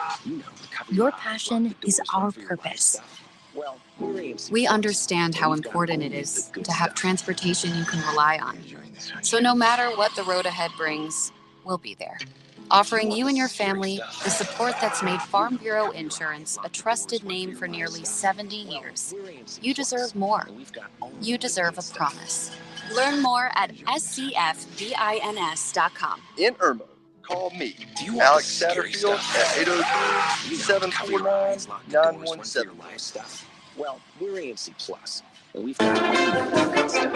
Speaker 22: Your passion is our purpose.
Speaker 23: We understand how important it is to have transportation you can rely on. So no matter what the road ahead brings, we'll be there, offering you and your family the support that's made Farm Bureau Insurance a trusted name for nearly 70 years. You deserve more. You deserve a promise. Learn more at scfbins.com.
Speaker 24: In Irmo, call me, Alex Satterfield, at 802-749-9170.
Speaker 25: Well, we're AMC Plus, and we've got all the good stuff.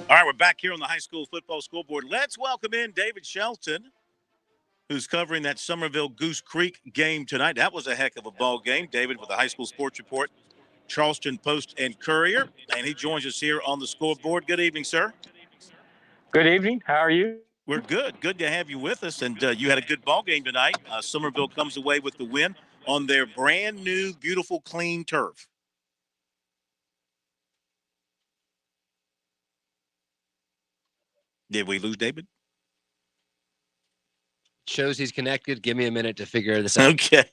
Speaker 4: All right, we're back here on the high school football scoreboard. Let's welcome in David Shelton, who's covering that Somerville Goose Creek game tonight. That was a heck of a ball game. David with the high school sports report Charleston Post and Courier, and he joins us here on the Scoreboard. Good evening, sir.
Speaker 1: Good evening. How are you?
Speaker 4: We're good. Good to have you with us. And you had a good ball game tonight. Somerville comes away with the win on their brand new, beautiful, clean turf. Did we lose David?
Speaker 2: Shows he's connected. Give me a minute to figure this out.
Speaker 4: Okay.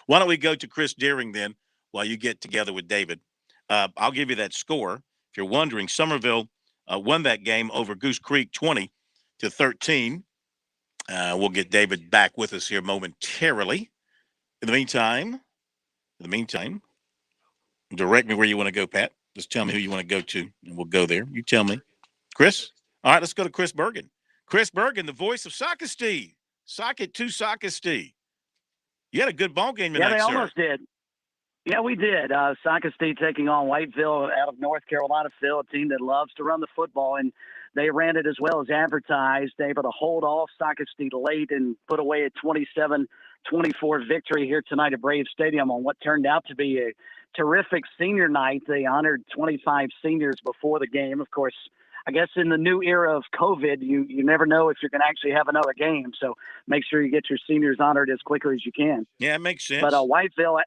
Speaker 4: Why don't we go to Chris Deering then while you get together with David? I'll give you that score. If you're wondering, Somerville won that game over Goose Creek 20-13. We'll get David back with us here momentarily. In the meantime, direct me where you want to go, Pat. Just tell me who you want to go to, and we'll go there. You tell me. Chris? All right, let's go to Chris Bergen. Chris Bergen, the voice of Sockasty. Socket to Sockasty. You had a good ball game tonight,
Speaker 3: Yeah, they
Speaker 4: sir.
Speaker 3: almost did. Yeah, we did. Sockasty taking on Whiteville out of North Carolina, Phil, a team that loves to run the football, and they ran it as well as advertised, able to hold off Sockasty late and put away a 27-24 victory here tonight at Braves Stadium on what turned out to be a terrific senior night. They honored 25 seniors before the game. Of course, I guess in the new era of COVID, you never know if you're going to actually have another game. So make sure you get your seniors honored as quickly as you can.
Speaker 4: Yeah, it makes sense.
Speaker 3: But Whiteville,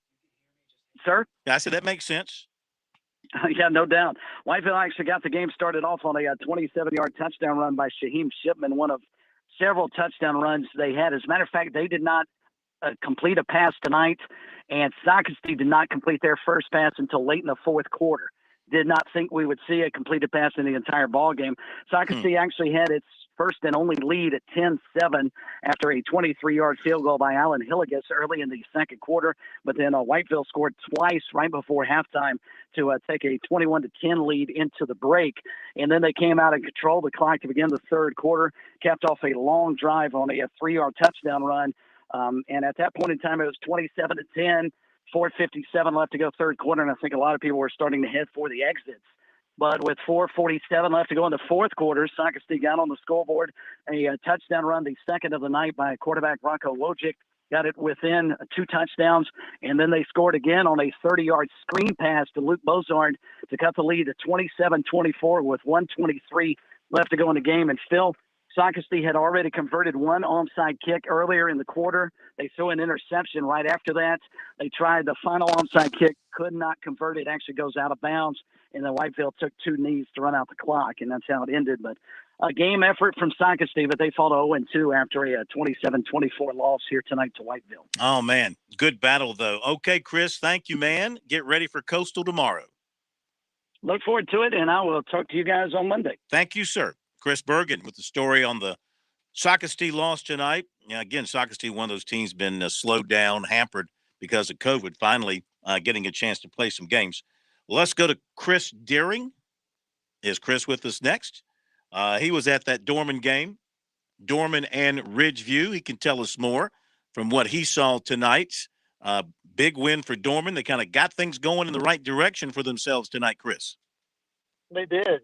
Speaker 3: sir?
Speaker 4: Yeah, I said that makes sense.
Speaker 3: Yeah, no doubt. Whiteville actually got the game started off on a 27-yard touchdown run by Shaheem Shipman, one of several touchdown runs they had. As a matter of fact, they did not complete a pass tonight, and Sockasty did not complete their first pass until late in the fourth quarter. Did not think we would see a completed pass in the entire ball game. Sockasty actually had its first and only lead at 10-7 after a 23-yard field goal by Alan Hilligus early in the second quarter. But then Whiteville scored twice right before halftime to take a 21-10 lead into the break. And then they came out and controlled the clock to begin the third quarter, capped off a long drive on a 3-yard touchdown run. And at that point in time, it was 27-10. 4:57 left to go third quarter, and I think a lot of people were starting to head for the exits. But with 4:47 left to go in the fourth quarter, Sockasty got on the scoreboard, a touchdown run, the second of the night by quarterback Rocco Wojcik, got it within 2 touchdowns, and then they scored again on a 30-yard screen pass to Luke Bozard to cut the lead to 27-24 with 1:23 left to go in the game. And Phil, Sockasty had already converted one onside kick earlier in the quarter. They threw an interception right after that. They tried the final onside kick, could not convert it. Actually goes out of bounds, and then Whiteville took 2 knees to run out the clock, and that's how it ended. But a game effort from Sockasty, but they fall to 0-2 after a 27-24 loss here tonight to Whiteville.
Speaker 4: Oh, man. Good battle, though. Okay, Chris, thank you, man. Get ready for Coastal tomorrow.
Speaker 3: Look forward to it, and I will talk to you guys on Monday.
Speaker 4: Thank you, sir. Chris Bergen with the story on the Sockasty loss tonight. Yeah, again, Sockasty, one of those teams, been slowed down, hampered because of COVID, finally getting a chance to play some games. Let's go to Chris Deering. Is Chris with us next? He was at that Dorman game, Dorman and Ridgeview. He can tell us more from what he saw tonight. Big win for Dorman. They kind of got things going in the right direction for themselves tonight, Chris.
Speaker 5: They did,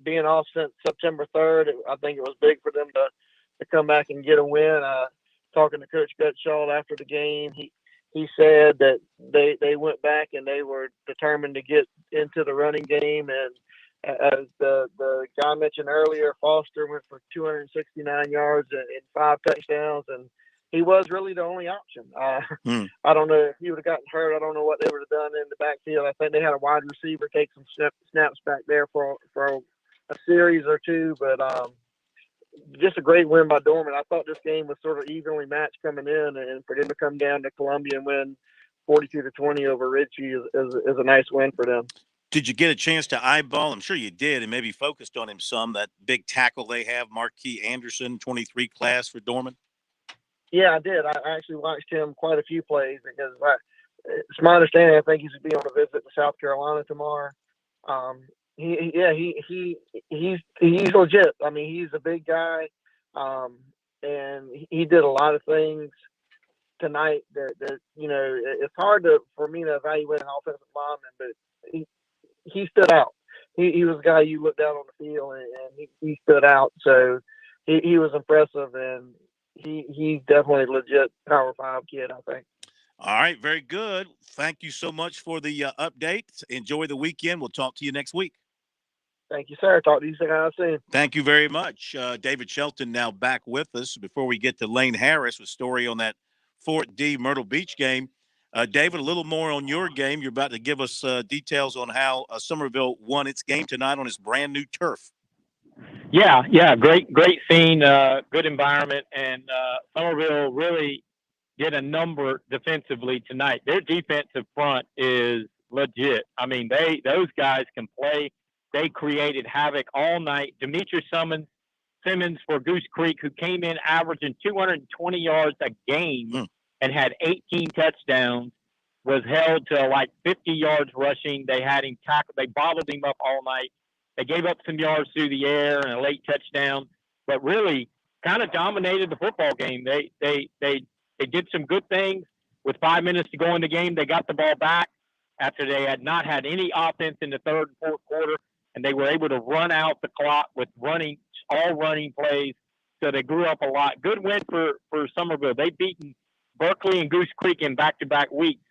Speaker 5: being off since September 3rd, I think it was big for them to come back and get a win. Talking to Coach Gutschall after the game, he said that they went back and they were determined to get into the running game. And as the guy mentioned earlier, Foster went for 269 yards and 5 touchdowns, and he was really the only option. I don't know if he would have gotten hurt. I don't know what they would have done in the backfield. I think they had a wide receiver take some snaps back there for a series or two, but just a great win by Dorman. I thought this game was sort of evenly matched coming in, and for them to come down to Columbia and win 42-20 over Ritchie is a nice win for them.
Speaker 4: Did you get a chance to eyeball? I'm sure you did, and maybe focused on him some. That big tackle they have, Marquis Anderson, 23 class for Dorman.
Speaker 5: Yeah, I did. I actually watched him quite a few plays because it's my understanding. I think he's going to be on a visit to South Carolina tomorrow. He's legit. I mean, he's a big guy, and he did a lot of things tonight that it's hard for me to evaluate an offensive lineman, but he stood out. He was a guy you looked out on the field, and he stood out. So he was impressive, and he's definitely a legit Power 5 kid, I think.
Speaker 4: All right, very good. Thank you so much for the update. Enjoy the weekend. We'll talk to you next week.
Speaker 5: Thank you, sir. Talk to you guys soon.
Speaker 4: Thank you very much. David Shelton now back with us. Before we get to Lane Harris with story on that Fort D Myrtle Beach game. David, a little more on your game. You're about to give us details on how Somerville won its game tonight on its brand new turf.
Speaker 1: Yeah, great scene, good environment, and Somerville really did a number defensively tonight. Their defensive front is legit. I mean, those guys can play. They created havoc all night. Demetrius Simmons for Goose Creek, who came in averaging 220 yards a game and had 18 touchdowns, was held to like 50 yards rushing. They had him tackled. They bottled him up all night. They gave up some yards through the air and a late touchdown, but really kind of dominated the football game. They did some good things. With 5 minutes to go in the game, they got the ball back after they had not had any offense in the third and fourth quarter, and they were able to run out the clock with running plays. So they grew up a lot. Good win for Somerville. They've beaten Berkeley and Goose Creek in back-to-back weeks.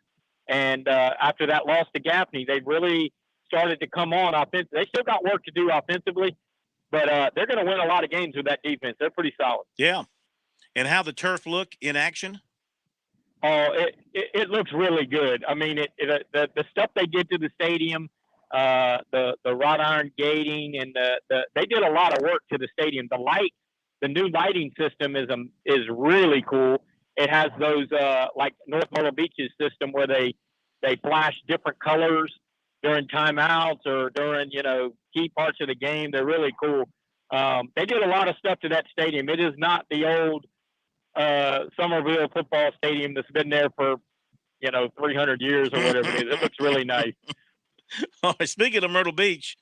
Speaker 1: And after that loss to Gaffney, they really started to come on offense. They still got work to do offensively, but they're going to win a lot of games with that defense. They're pretty solid.
Speaker 4: Yeah. And how the turf look in action?
Speaker 1: Oh, it looks really good. I mean, the stuff they did to the stadium, the wrought iron gating, and they did a lot of work to the stadium. The new lighting system is really cool. It has those like North Myrtle Beach's system where they flash different colors during timeouts or during key parts of the game. They're really cool. They did a lot of stuff to that stadium. It is not the old Somerville football stadium that's been there for 300 years or whatever it is. It looks really nice.
Speaker 4: All right, speaking of Myrtle Beach,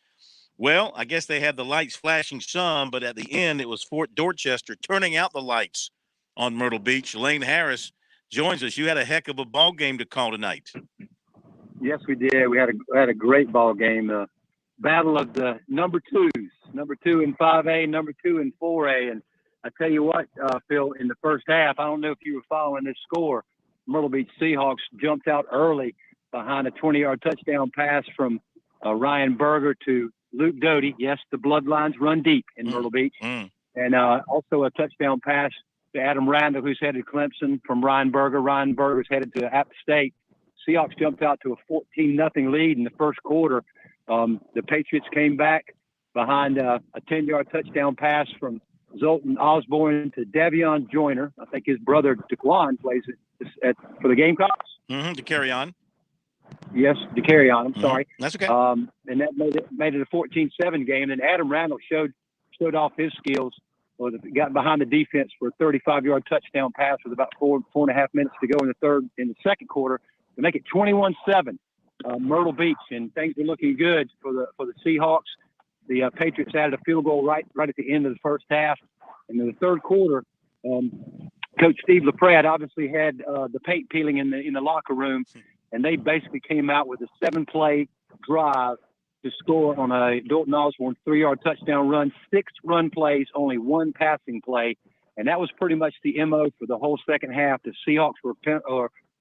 Speaker 4: well, I guess they had the lights flashing some, but at the end it was Fort Dorchester turning out the lights on Myrtle Beach. Lane Harris joins us. You had a heck of a ball game to call tonight.
Speaker 6: Yes, we did. We had a great ball game. Battle of the number 2s, number 2 in 5A, number 2 in 4A. And I tell you what, Phil, in the first half, I don't know if you were following this score. Myrtle Beach Seahawks jumped out early behind a 20-yard touchdown pass from Ryan Berger to Luke Doty. Yes, the bloodlines run deep in Myrtle Beach. And also a touchdown pass to Adam Randall, who's headed to Clemson, from Ryan Berger. Ryan Berger's headed to App State. Seahawks jumped out to a 14-0 lead in the first quarter. The Patriots came back behind a 10-yard touchdown pass from Zoltan Osborne to Davion Joyner. I think his brother DeQuan plays for the Gamecocks.
Speaker 4: To carry on.
Speaker 6: Yes, to carry on. I'm sorry.
Speaker 4: That's okay.
Speaker 6: And that made it a 14-7 game. And Adam Randall showed off his skills. Got behind the defense for a 35-yard touchdown pass with about four and a half minutes to go in the second quarter to make it 21-7. Myrtle Beach, and things are looking good for the Seahawks. The Patriots added a field goal right at the end of the first half. And in the third quarter, Coach Steve LaPrade obviously had the paint peeling in the locker room, and they basically came out with a 7-play drive to score on a Dalton Osborne 3-yard touchdown run, 6 run plays, only 1 passing play, and that was pretty much the MO for the whole second half. The Seahawks were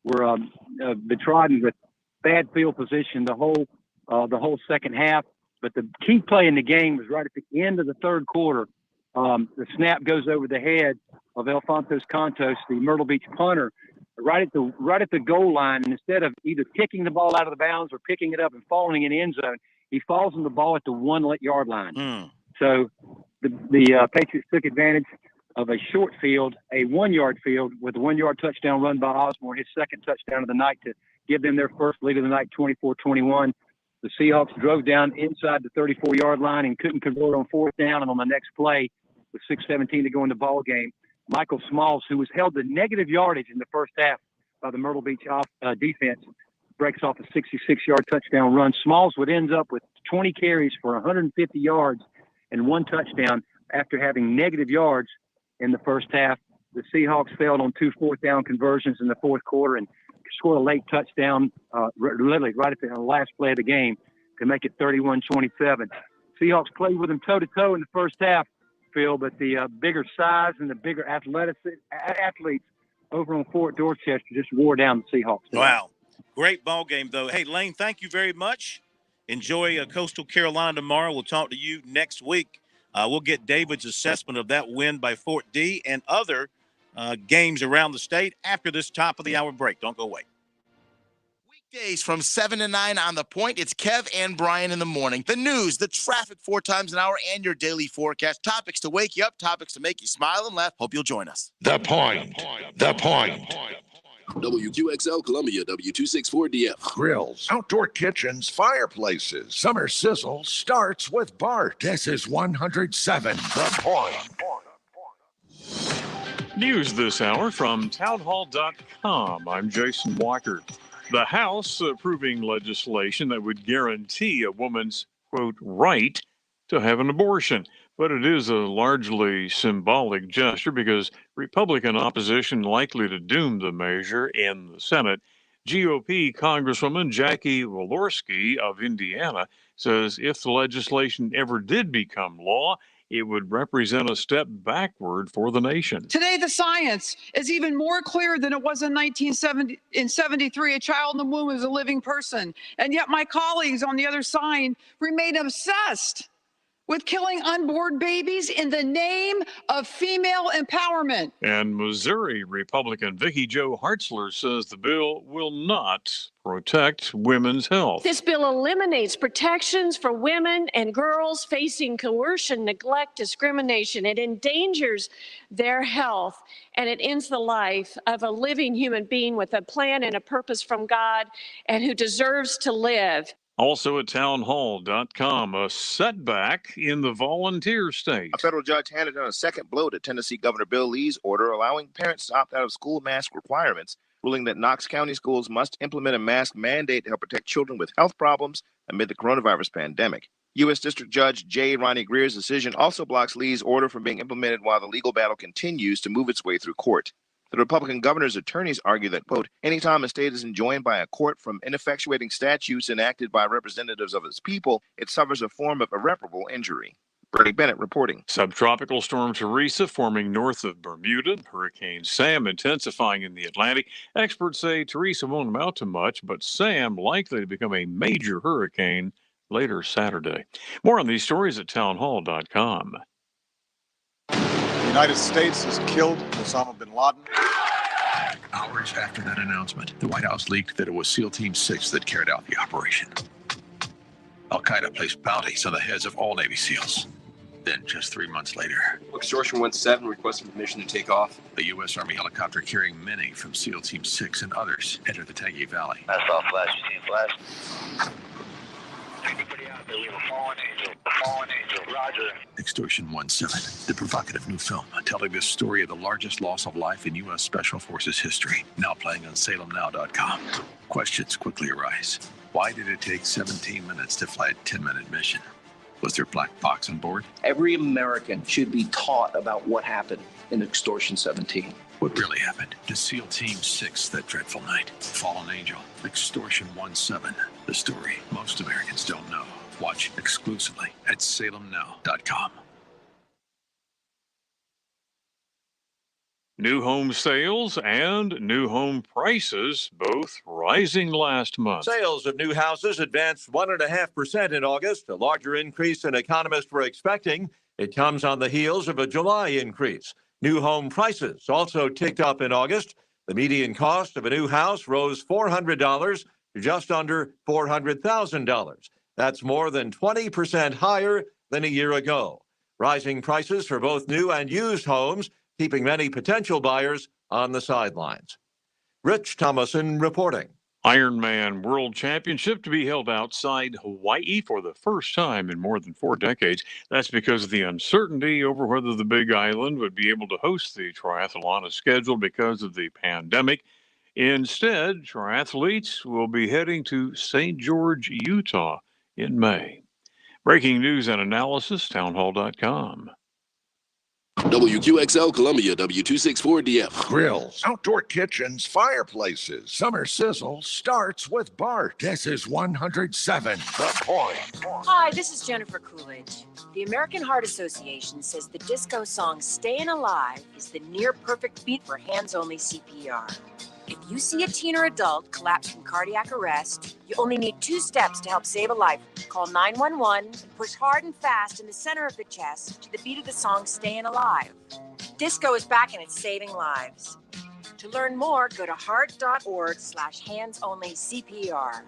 Speaker 6: betrodden with bad field position the whole second half. But the key play in the game was right at the end of the third quarter. The snap goes over the head of Alfonso Cantos, the Myrtle Beach punter, right at the goal line. And instead of either kicking the ball out of the bounds or picking it up and falling in the end zone, he falls on the ball at the 1-yard line. So the Patriots took advantage of a short field, a 1-yard field with a 1-yard touchdown run by Osborne, his second touchdown of the night, to give them their first lead of the night, 24-21. The Seahawks drove down inside the 34-yard line and couldn't convert on fourth down. And on the next play, with 6:17 to go in the ball game, Michael Smalls, who was held to negative yardage in the first half by the Myrtle Beach defense, breaks off a 66-yard touchdown run. Smalls would end up with 20 carries for 150 yards and 1 touchdown after having negative yards in the first half. The Seahawks failed on 2 fourth-down conversions in the fourth quarter and scored a late touchdown literally right at the last play of the game to make it 31-27. Seahawks played with them toe-to-toe in the first half, Phil, but the bigger size and the bigger athletes over on Fort Dorchester just wore down the Seahawks today.
Speaker 4: Wow. Great ball game, though. Hey, Lane, thank you very much. Enjoy Coastal Carolina tomorrow. We'll talk to you next week. We'll get David's assessment of that win by Fort D and other games around the state after this top of the hour break. Don't go away.
Speaker 16: Weekdays from 7 to 9 on The Point. It's Kev and Brian in the morning. The news, the traffic 4 times an hour, and your daily forecast. Topics to wake you up, topics to make you smile and laugh. Hope you'll join us.
Speaker 7: The Point. The Point.
Speaker 8: WQXL Columbia, W264DF.
Speaker 7: Grills, outdoor kitchens, fireplaces. Summer sizzle starts with Bart. This is 107 The Point.
Speaker 15: News this hour from townhall.com. I'm Jason Walker. The House approving legislation that would guarantee a woman's, quote, right to have an abortion. But it is a largely symbolic gesture because Republican opposition likely to doom the measure in the Senate. GOP Congresswoman Jackie Walorski of Indiana says if the legislation ever did become law, it would represent a step backward for the nation.
Speaker 9: Today, the science is even more clear than it was in 1973. A child in the womb is a living person. And yet my colleagues on the other side remain obsessed with killing unborn babies in the name of female empowerment.
Speaker 15: And Missouri Republican Vicky Jo Hartzler says the bill will not protect women's health.
Speaker 10: This bill eliminates protections for women and girls facing coercion, neglect, discrimination. It endangers their health, and it ends the life of a living human being with a plan and a purpose from God and who deserves to live.
Speaker 15: Also at townhall.com, a setback in the volunteer state.
Speaker 11: A federal judge handed down a second blow to Tennessee Governor Bill Lee's order allowing parents to opt out of school mask requirements, ruling that Knox County schools must implement a mask mandate to help protect children with health problems amid the coronavirus pandemic. U.S. District Judge J. Ronnie Greer's decision also blocks Lee's order from being implemented while the legal battle continues to move its way through court. The Republican governor's attorneys argue that, quote, anytime a state is enjoined by a court from ineffectuating statutes enacted by representatives of its people, it suffers a form of irreparable injury. Bernie Bennett reporting.
Speaker 15: Subtropical storm Teresa forming north of Bermuda. Hurricane Sam intensifying in the Atlantic. Experts say Teresa won't amount to much, but Sam likely to become a major hurricane later Saturday. More on these stories at townhall.com.
Speaker 26: The United States has killed Osama bin Laden.
Speaker 27: Hours after that announcement, the White House leaked that it was SEAL Team 6 that carried out the operation. Al-Qaeda placed bounties on the heads of all Navy SEALs. Then, just 3 months later,
Speaker 28: Extortion 17 requesting permission to take off.
Speaker 27: The U.S. Army helicopter carrying many from SEAL Team 6 and others entered the Tangi Valley.
Speaker 28: That's all flash. You see flash? Anybody out there? We have a fallen angel. A fallen angel. Roger.
Speaker 27: Extortion 17, the provocative new film telling the story of the largest loss of life in U.S. Special Forces history. Now playing on SalemNow.com. Questions quickly arise. Why did it take 17 minutes to fly a 10-minute mission? Was there a black box on board?
Speaker 28: Every American should be taught about what happened in Extortion 17.
Speaker 27: What really happened to SEAL Team 6 that dreadful night? Fallen Angel, Extortion 17, the story most Americans don't know. Watch exclusively at SalemNow.com.
Speaker 15: New home sales and new home prices both rising last month.
Speaker 29: Sales of new houses advanced 1.5% in August, a larger increase than economists were expecting. It comes on the heels of a July increase. New home prices also ticked up in August. The median cost of a new house rose $400 to just under $400,000. That's more than 20% higher than a year ago. Rising prices for both new and used homes keeping many potential buyers on the sidelines. Rich Thomason reporting.
Speaker 15: Ironman World Championship to be held outside Hawaii for the first time in more than 4 decades. That's because of the uncertainty over whether the Big Island would be able to host the triathlon as scheduled because of the pandemic. Instead, triathletes will be heading to St. George, Utah in May. Breaking news and analysis, townhall.com.
Speaker 8: WQXL Columbia, W264DF.
Speaker 7: Grills, outdoor kitchens, fireplaces. Summer sizzle starts with Bart. This is 107 The Point.
Speaker 12: Hi, this is Jennifer Coolidge. The American Heart Association says the disco song Stayin' Alive is the near-perfect beat for hands-only CPR. If you see a teen or adult collapse from cardiac arrest, you only need 2 steps to help save a life. Call 911 and push hard and fast in the center of the chest to the beat of the song Stayin' Alive. Disco is back and it's saving lives. To learn more, go to heart.org/hands-only-CPR.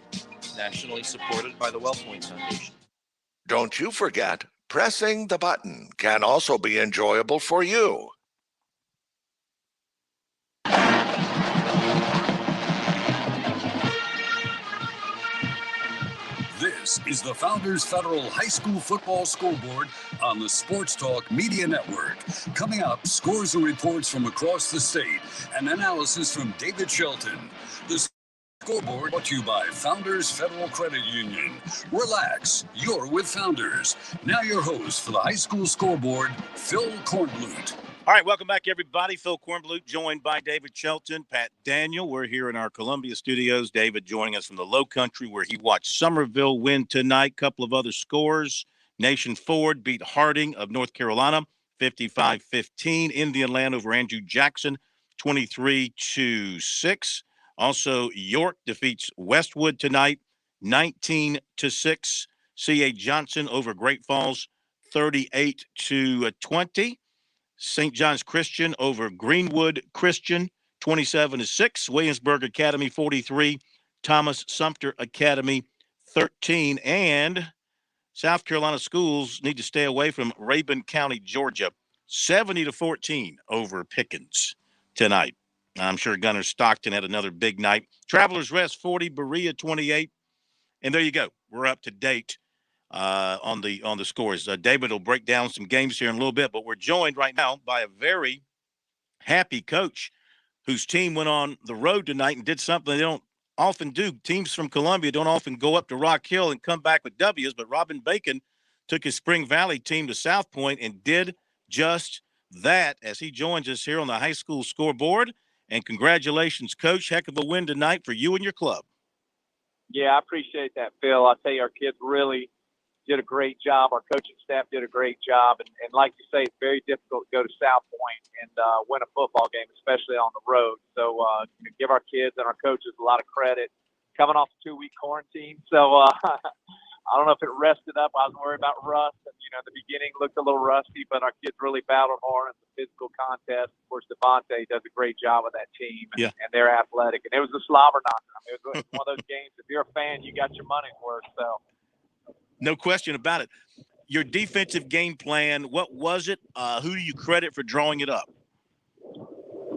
Speaker 25: Nationally supported by the WellPoint Foundation.
Speaker 7: Don't you forget, pressing the button can also be enjoyable for you.
Speaker 13: This is the Founders Federal High School Football Scoreboard on the Sports Talk Media Network. Coming up, scores and reports from across the state and analysis from David Shelton. The Scoreboard brought to you by Founders Federal Credit Union. Relax, you're with Founders. Now your host for the High School Scoreboard, Phil Kornblut.
Speaker 4: All right, welcome back, everybody. Phil Kornblut, joined by David Shelton, Pat Daniel. We're here in our Columbia studios. David joining us from the Low Country, where he watched Summerville win tonight. Couple of other scores. Nation Ford beat Harding of North Carolina, 55-15. Indian Land over Andrew Jackson, 23-6. Also, York defeats Westwood tonight, 19-6. C.A. Johnson over Great Falls, 38-20. St. John's Christian over Greenwood Christian, 27-6. Williamsburg Academy, 43. Thomas Sumter Academy, 13. And South Carolina schools need to stay away from Rabun County, Georgia, 70-14 over Pickens tonight. I'm sure Gunner Stockton had another big night. Travelers Rest, 40. Berea, 28. And there you go. We're up to date on the scores. David will break down some games here in a little bit, but we're joined right now by a very happy coach whose team went on the road tonight and did something they don't often do. Teams from Columbia don't often go up to Rock Hill and come back with W's, but Robin Bacon took his Spring Valley team to South Point and did just that as he joins us here on the high school scoreboard. And congratulations, Coach. Heck of a win tonight for you and your club.
Speaker 14: Yeah, I appreciate that, Phil. I tell you, our kids really did a great job. Our coaching staff did a great job. And like you say, it's very difficult to go to South Point and win a football game, especially on the road. So give our kids and our coaches a lot of credit. Coming off a 2-week quarantine. So I don't know if it rested up. I was worried about rust. And, the beginning looked a little rusty, but our kids really battled hard in the physical contest. Of course, Devontae does a great job with that team, and they're athletic. And it was a slobber knocker. I mean, it was one of those games. If you're a fan, you got your money's worth. So.
Speaker 4: No question about it. Your defensive game plan, what was it? Who do you credit for drawing it up?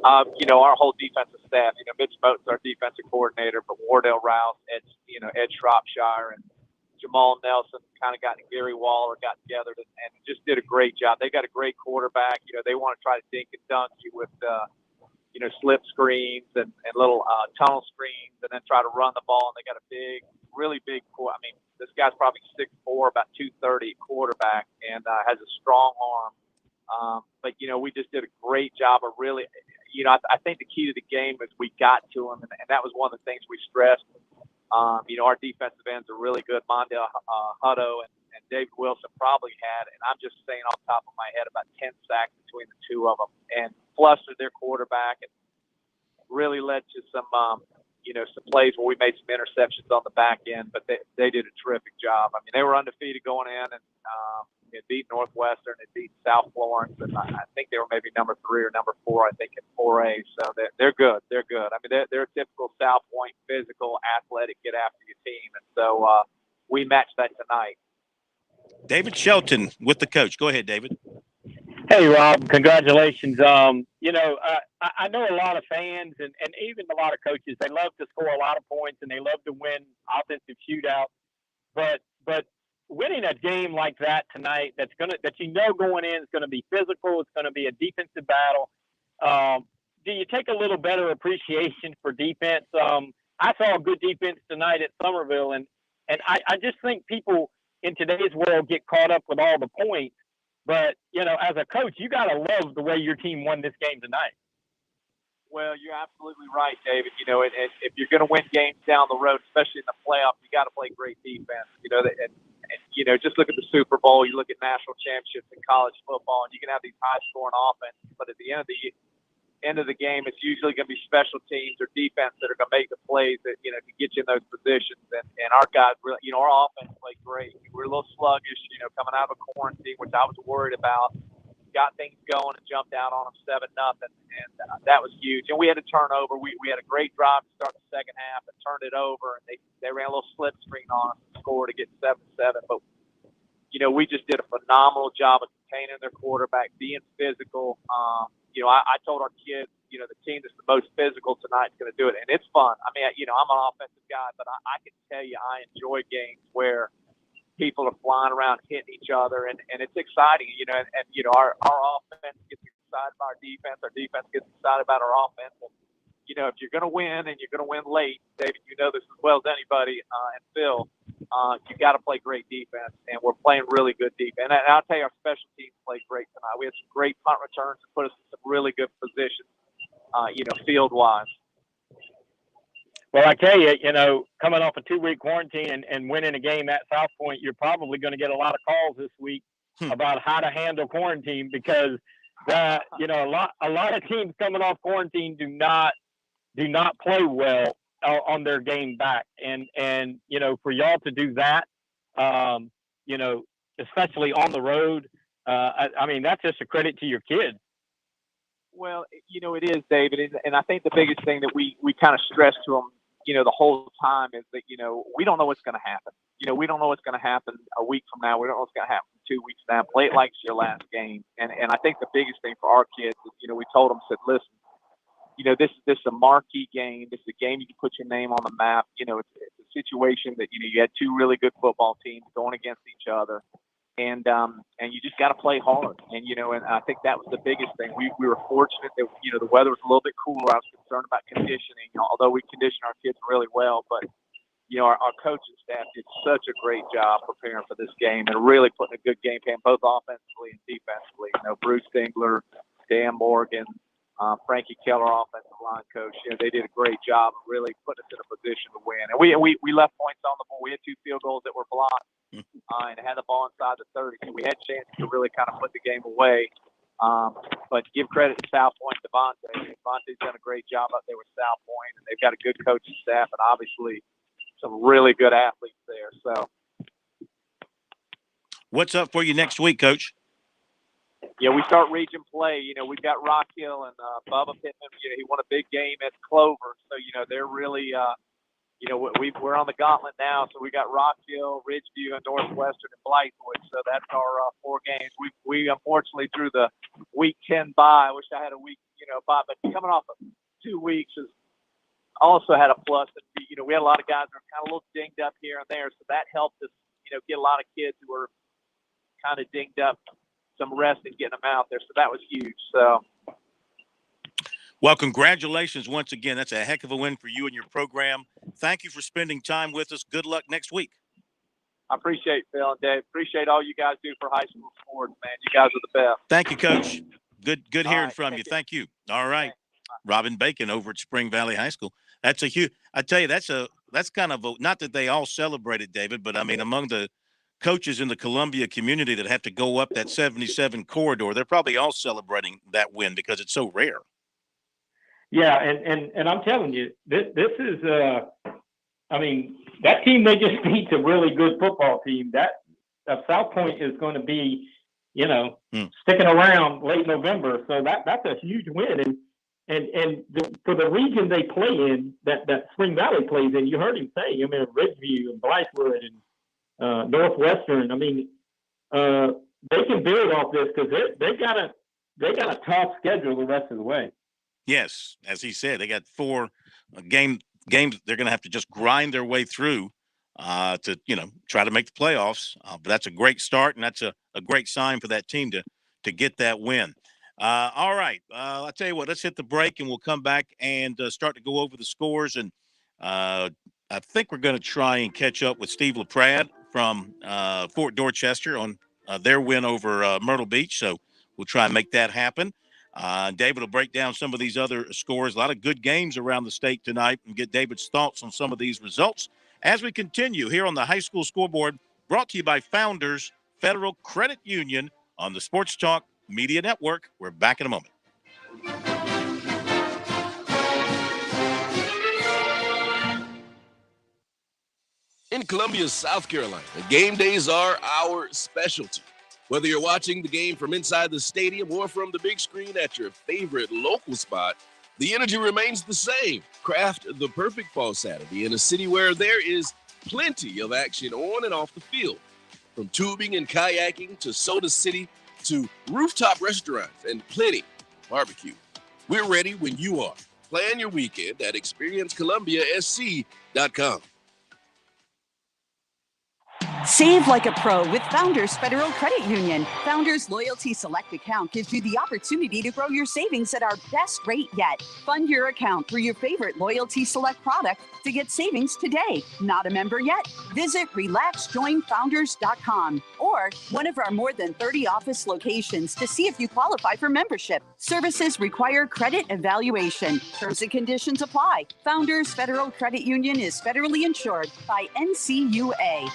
Speaker 14: Our whole defensive staff. Mitch Moten's our defensive coordinator, but Wardell Rouse, Ed Shropshire, and Jamal Nelson kind of got Gary Waller got together and just did a great job. They got a great quarterback. They want to try to dink and dunk you with slip screens and little tunnel screens, and then try to run the ball. And they got a really big this guy's probably 6'4", about 230 quarterback, and has a strong arm. But we just did a great job of really, I think the key to the game is we got to him, and that was one of the things we stressed. Our defensive ends are really good. Mondale Hutto and David Wilson probably had, and I'm just saying off the top of my head, about 10 sacks between the two of them, and flustered their quarterback, and really led to some plays where we made some interceptions on the back end, but they did a terrific job. I mean, they were undefeated going in, and it beat Northwestern, it beat South Florence, and I think they were maybe number 3 or number 4, I think, in 4A. So they're good. They're good. I mean, they're a typical South Point, physical, athletic, get after your team, and so we matched that tonight.
Speaker 4: David Shelton with the coach. Go ahead, David.
Speaker 1: Hey, Rob, congratulations. I know a lot of fans and even a lot of coaches, they love to score a lot of points and they love to win offensive shootouts. But winning a game like that tonight, that going in is going to be physical, it's going to be a defensive battle. Do you take a little better appreciation for defense? I saw a good defense tonight at Summerville, and I just think people in today's world get caught up with all the points. But, as a coach, you got to love the way your team won this game tonight.
Speaker 14: Well, you're absolutely right, David. And if you're going to win games down the road, especially in the playoffs, you got to play great defense. Just look at the Super Bowl. You look at national championships in college football, and you can have these high-scoring offenses, but at the end of the game, it's usually going to be special teams or defense that are going to make the plays that to get you in those positions. And our guys really, our offense played great. We're a little sluggish, coming out of a quarantine, which I was worried about. Got things going and jumped out on them 7-0, and that was huge. And we had a turnover. We had a great drive to start the second half and turned it over, and they ran a little slip screen on us and scored to get 7-7. But we just did a phenomenal job of containing their quarterback, being physical. I told our kids, the team that's the most physical tonight is going to do it, and it's fun. I mean, I'm an offensive guy, but I can tell you I enjoy games where people are flying around, hitting each other, and it's exciting, and our offense gets excited about our defense gets excited about our offense. And, if you're going to win and you're going to win late, David, this as well as anybody, and Phil, you got to play great defense, and we're playing really good defense. And I'll tell you, our special teams played great tonight. We had some great punt returns that put us in some really good positions, field-wise.
Speaker 1: Well, I tell you, coming off a 2-week quarantine and winning a game at South Point, you're probably going to get a lot of calls this week about how to handle quarantine because, a lot of teams coming off quarantine do not play well on their game back. And for y'all to do that, especially on the road, that's just a credit to your kids.
Speaker 14: Well, it is, David. And I think the biggest thing that we kind of stress to them, the whole time is that, we don't know what's going to happen. We don't know what's going to happen a week from now. We don't know what's going to happen 2 weeks from now. Play it like it's your last game. And I think the biggest thing for our kids is, we told them, said, listen, this is a marquee game. This is a game you can put your name on the map. It's a situation that, you had 2 really good football teams going against each other. And you just got to play hard. And I think that was the biggest thing. We were fortunate that, the weather was a little bit cooler. I was concerned about conditioning, although we condition our kids really well. But, our coaching staff did such a great job preparing for this game and really putting a good game plan, both offensively and defensively. Bruce Dingler, Dan Morgan, Frankie Keller, offensive line coach. They did a great job of really putting us in a position to win. And we left points on the board. We had 2 field goals that were blocked. And had the ball inside the 30, so we had a chance to really kind of put the game away. But give credit to South Point, Devontae. Devontae's done a great job up there with South Point, and they've got a good coaching staff, and obviously some really good athletes there. So,
Speaker 4: what's up for you next week, Coach?
Speaker 14: We start region play. We've got Rock Hill and Bubba Pittman. He won a big game at Clover, so they're really. We're on the gauntlet now, so we got Rock Hill, Ridgeview, and Northwestern and Blythewood. So that's our 4 games. We unfortunately threw the week 10 bye. I wish I had a week, bye. But coming off of 2 weeks is also had a plus. And, we had a lot of guys that are kind of a little dinged up here and there, so that helped us, get a lot of kids who were kind of dinged up some rest and getting them out there. So that was huge. So.
Speaker 4: Well, congratulations once again. That's a heck of a win for you and your program. Thank you for spending time with us. Good luck next week.
Speaker 14: I appreciate it, Phil and Dave. Appreciate all you guys do for high school sports, man. You guys are the best.
Speaker 4: Thank you, Coach. Good hearing
Speaker 14: right,
Speaker 4: from you. Thank you. All right. Robin Bacon over at Spring Valley High School. That's a huge – I tell you, that's kind of – not that they all celebrated, David, but, among the coaches in the Columbia community that have to go up that 77 corridor, they're probably all celebrating that win because it's so rare.
Speaker 1: Yeah, and I'm telling you, this is that team they just beat's a really good football team. That South Point is going to be, sticking around late November. So that's a huge win. For the region they play in, that Spring Valley plays in, you heard him say, Ridgeview and Blythewood and Northwestern. They can build off this because they got a tough schedule the rest of the way.
Speaker 4: Yes, as he said, they got 4 games they're going to have to just grind their way through to try to make the playoffs. But that's a great start, and that's a great sign for that team to get that win. All right, I'll tell you what. Let's hit the break, and we'll come back and start to go over the scores. And I think we're going to try and catch up with Steve LaPrade from Fort Dorchester on their win over Myrtle Beach. So we'll try and make that happen. David will break down some of these other scores. A lot of good games around the state tonight, and get David's thoughts on some of these results as we continue here on the High School Scoreboard, brought to you by Founders Federal Credit Union on the Sports Talk Media Network. We're back in a moment.
Speaker 8: In Columbia, South Carolina, game days are our specialty. Whether you're watching the game from inside the stadium or from the big screen at your favorite local spot, the energy remains the same. Craft the perfect fall Saturday in a city where there is plenty of action on and off the field. From tubing and kayaking to Soda City to rooftop restaurants and plenty barbecue. We're ready when you are. Plan your weekend at experiencecolumbiasc.com.
Speaker 2: Save like a pro with Founders Federal Credit Union. Founders Loyalty Select account gives you the opportunity to grow your savings at our best rate yet. Fund your account through your favorite Loyalty Select product to get savings today. Not a member yet? Visit relaxjoinfounders.com or one of our more than 30 office locations to see if you qualify for membership. Services require credit evaluation. Terms and conditions apply. Founders Federal Credit Union is federally insured by NCUA.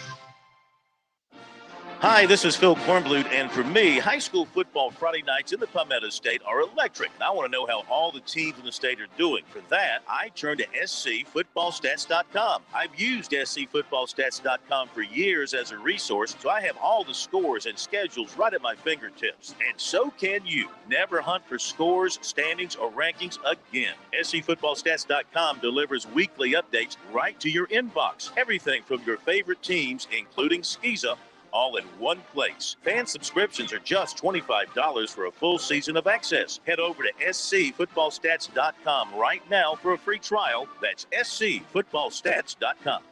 Speaker 4: Hi, this is Phil Kornblut, and for me, high school football Friday nights in the Palmetto State are electric. And I want to know how all the teams in the state are doing. For that, I turn to scfootballstats.com. I've used scfootballstats.com for years as a resource, so I have all the scores and schedules right at my fingertips. And so can you. Never hunt for scores, standings, or rankings again. scfootballstats.com delivers weekly updates right to your inbox. Everything from your favorite teams, including Skeeza, all in one place. Fan subscriptions are just $25 for a full season of access. Head over to scfootballstats.com right now for a free trial. That's scfootballstats.com.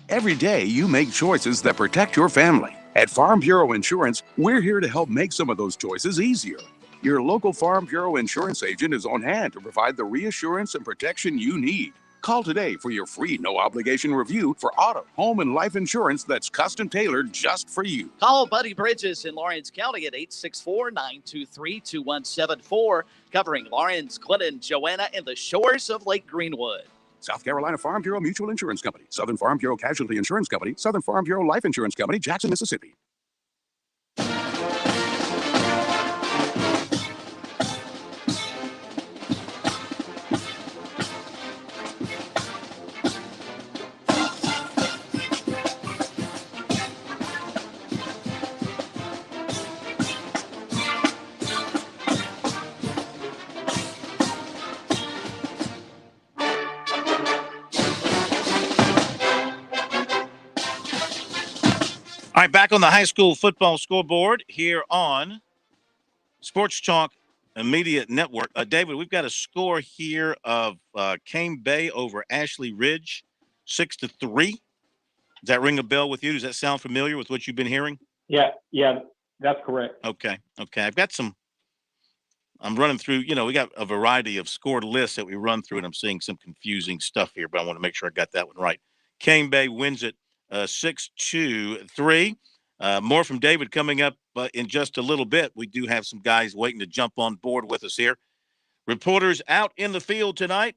Speaker 17: Every day, you make choices that protect your family. At Farm Bureau Insurance, we're here to help make some of those choices easier. Your local Farm Bureau Insurance agent is on hand to provide the reassurance and protection you need. Call today for your free no-obligation review for auto, home, and life insurance that's custom-tailored just for you.
Speaker 18: Call Buddy Bridges in Lawrence County at 864-923-2174, covering Lawrence, Clinton, Joanna, and the shores of Lake Greenwood.
Speaker 17: South Carolina Farm Bureau Mutual Insurance Company, Southern Farm Bureau Casualty Insurance Company, Southern Farm Bureau Life Insurance Company, Jackson, Mississippi.
Speaker 4: All right, back on the high school football scoreboard here on Sports Talk Media Network. David, we've got a score here of Cane Bay over Ashley Ridge, 6-3. Does that ring a bell with you? Does that sound familiar with what you've been hearing?
Speaker 1: Yeah, that's correct.
Speaker 4: Okay. I've got I'm running through, we got a variety of scored lists that we run through, and I'm seeing some confusing stuff here, but I want to make sure I got that one right. Cane Bay wins it 6-3. More from David coming up in just a little bit. We do have some guys waiting to jump on board with us here. Reporters out in the field tonight,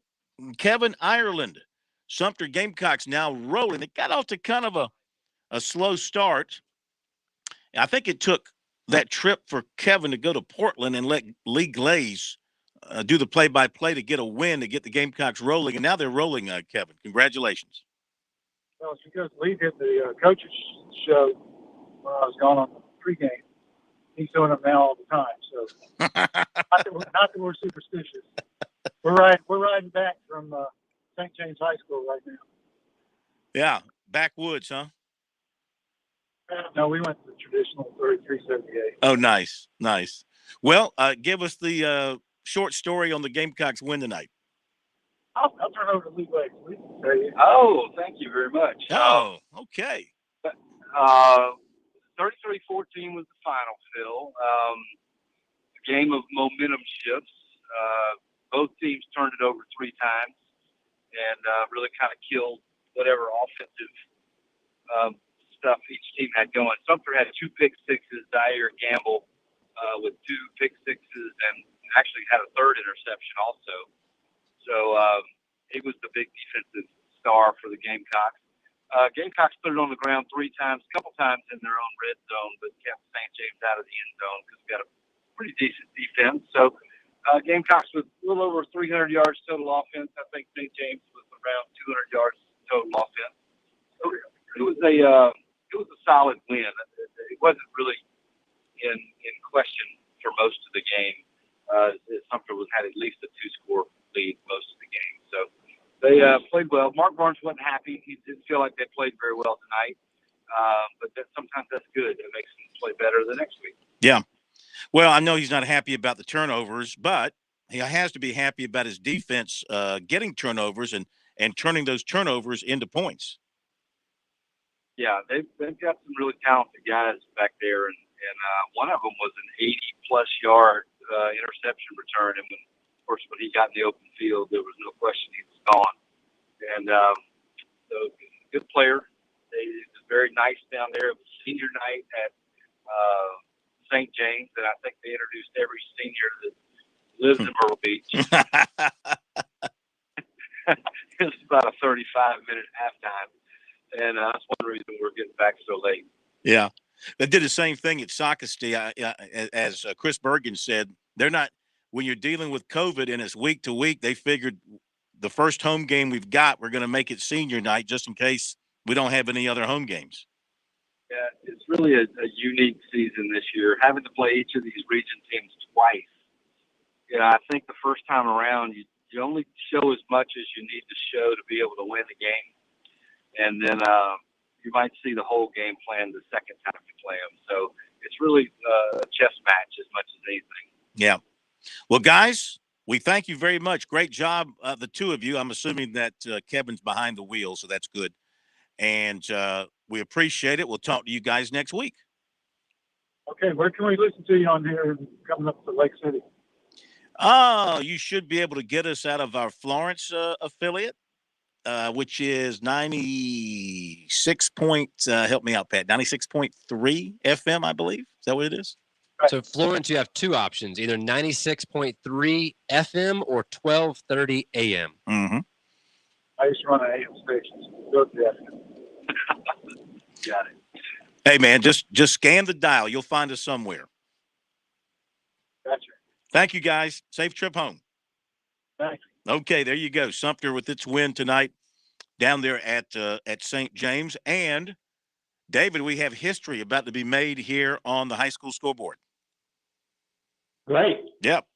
Speaker 4: Kevin Ireland. Sumter Gamecocks now rolling. It got off to kind of a slow start. I think it took that trip for Kevin to go to Portland and let Lee Glaze do the play-by-play to get a win, to get the Gamecocks rolling. And now they're rolling, Kevin. Congratulations.
Speaker 19: Well, it's because Lee did the coaches show when I was gone on the pregame. He's doing them now all the time. So not that we're superstitious. We're riding back from St. James High School right now.
Speaker 4: Yeah, backwoods, huh?
Speaker 19: No, we went to the traditional 3378.
Speaker 4: Oh, nice. Well, give us the short story on the Gamecocks win tonight.
Speaker 19: I'll turn over to Lee Blake.
Speaker 20: Oh, thank you very much.
Speaker 4: Oh, okay.
Speaker 20: 33-14 was the final, Phil. A game of momentum shifts. Both teams turned it over 3 times and really kind of killed whatever offensive stuff each team had going. Sumter had 2 pick sixes. Dyer Gamble with 2 pick sixes and actually had a 3rd interception also. So he was the big defensive star for the Gamecocks. Gamecocks put it on the ground 3 times, a couple times in their own red zone, but kept St. James out of the end zone because we got a pretty decent defense. So Gamecocks with a little over 300 yards total offense. I think St. James was around 200 yards total offense. So it was a solid win. It wasn't really in question for most of the game. Sumter had at least a 2-score lead most of the game. So they played well. Mark Barnes wasn't happy. He didn't feel like they played very well tonight. But sometimes that's good. It makes them play better the next week.
Speaker 4: Yeah. Well, I know he's not happy about the turnovers, but he has to be happy about his defense getting turnovers and turning those turnovers into points.
Speaker 20: Yeah, they've got some really talented guys back there, and one of them was an 80-plus yard interception return. And of course, when he got in the open field, there was no question he was gone. And so, good player. It was very nice down there. It was senior night at St. James, and I think they introduced every senior that lives in Myrtle Beach. It was about a 35-minute halftime, and that's one reason we're getting back so late.
Speaker 4: Yeah. They did the same thing at Socastee. As Chris Bergen said, they're not – when you're dealing with COVID and it's week to week, they figured the first home game we've got, we're going to make it senior night just in case we don't have any other home games.
Speaker 20: Yeah, it's really a unique season this year, having to play each of these region teams twice. I think the first time around, you only show as much as you need to show to be able to win the game. And then you might see the whole game plan the second time you play them. So it's really a chess match as much as anything.
Speaker 4: Yeah. Well, guys, we thank you very much. Great job, the two of you. I'm assuming that Kevin's behind the wheel, so that's good. And we appreciate it. We'll talk to you guys next week.
Speaker 19: Okay, where can we listen to you on here coming up to Lake City?
Speaker 4: Oh, you should be able to get us out of our Florence affiliate, which is 96 point, help me out, Pat, 96.3 FM, I believe. Is that what it is?
Speaker 3: Right. So Florence, you have 2 options, either 96.3 FM or 1230 AM.
Speaker 4: Mm-hmm.
Speaker 19: I used to run an AM station. Go to the FM.
Speaker 20: Got it.
Speaker 4: Hey, man, just scan the dial. You'll find us somewhere.
Speaker 19: Gotcha.
Speaker 4: Thank you, guys. Safe trip home.
Speaker 19: Thanks.
Speaker 4: Okay, there you go. Sumter with its win tonight down there at St. James. And, David, we have history about to be made here on the high school scoreboard.
Speaker 1: Great.
Speaker 4: Yep.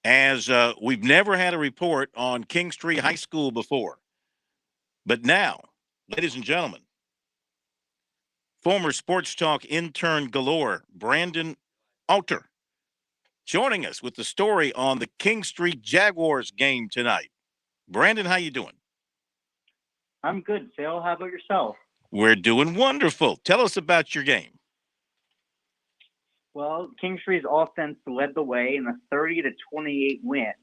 Speaker 4: As we've never had a report on Kingstree High School before. But now, ladies and gentlemen, former Sports Talk intern galore, Brandon Alter, joining us with the story on the Kingstree Jaguars game tonight. Brandon, how you doing?
Speaker 5: I'm good, Phil. How about yourself?
Speaker 4: We're doing wonderful. Tell us about your game.
Speaker 5: Well, Kingstree's offense led the way in a 30-28 win.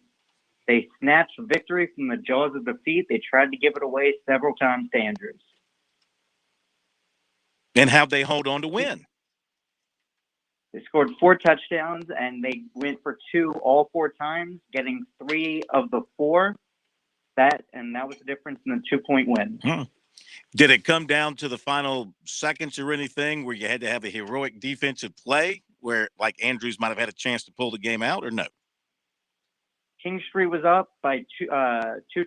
Speaker 5: They snatched victory from the jaws of defeat. They tried to give it away several times to Andrews.
Speaker 4: And how'd they hold on to win?
Speaker 5: They scored 4 touchdowns, and they went for 2 all 4 times, getting 3 of the 4. That was the difference in the 2-point win.
Speaker 4: Did it come down to the final seconds or anything where you had to have a heroic defensive play where, like, Andrews might have had a chance to pull the game out, or no?
Speaker 5: Kingstree was up by 2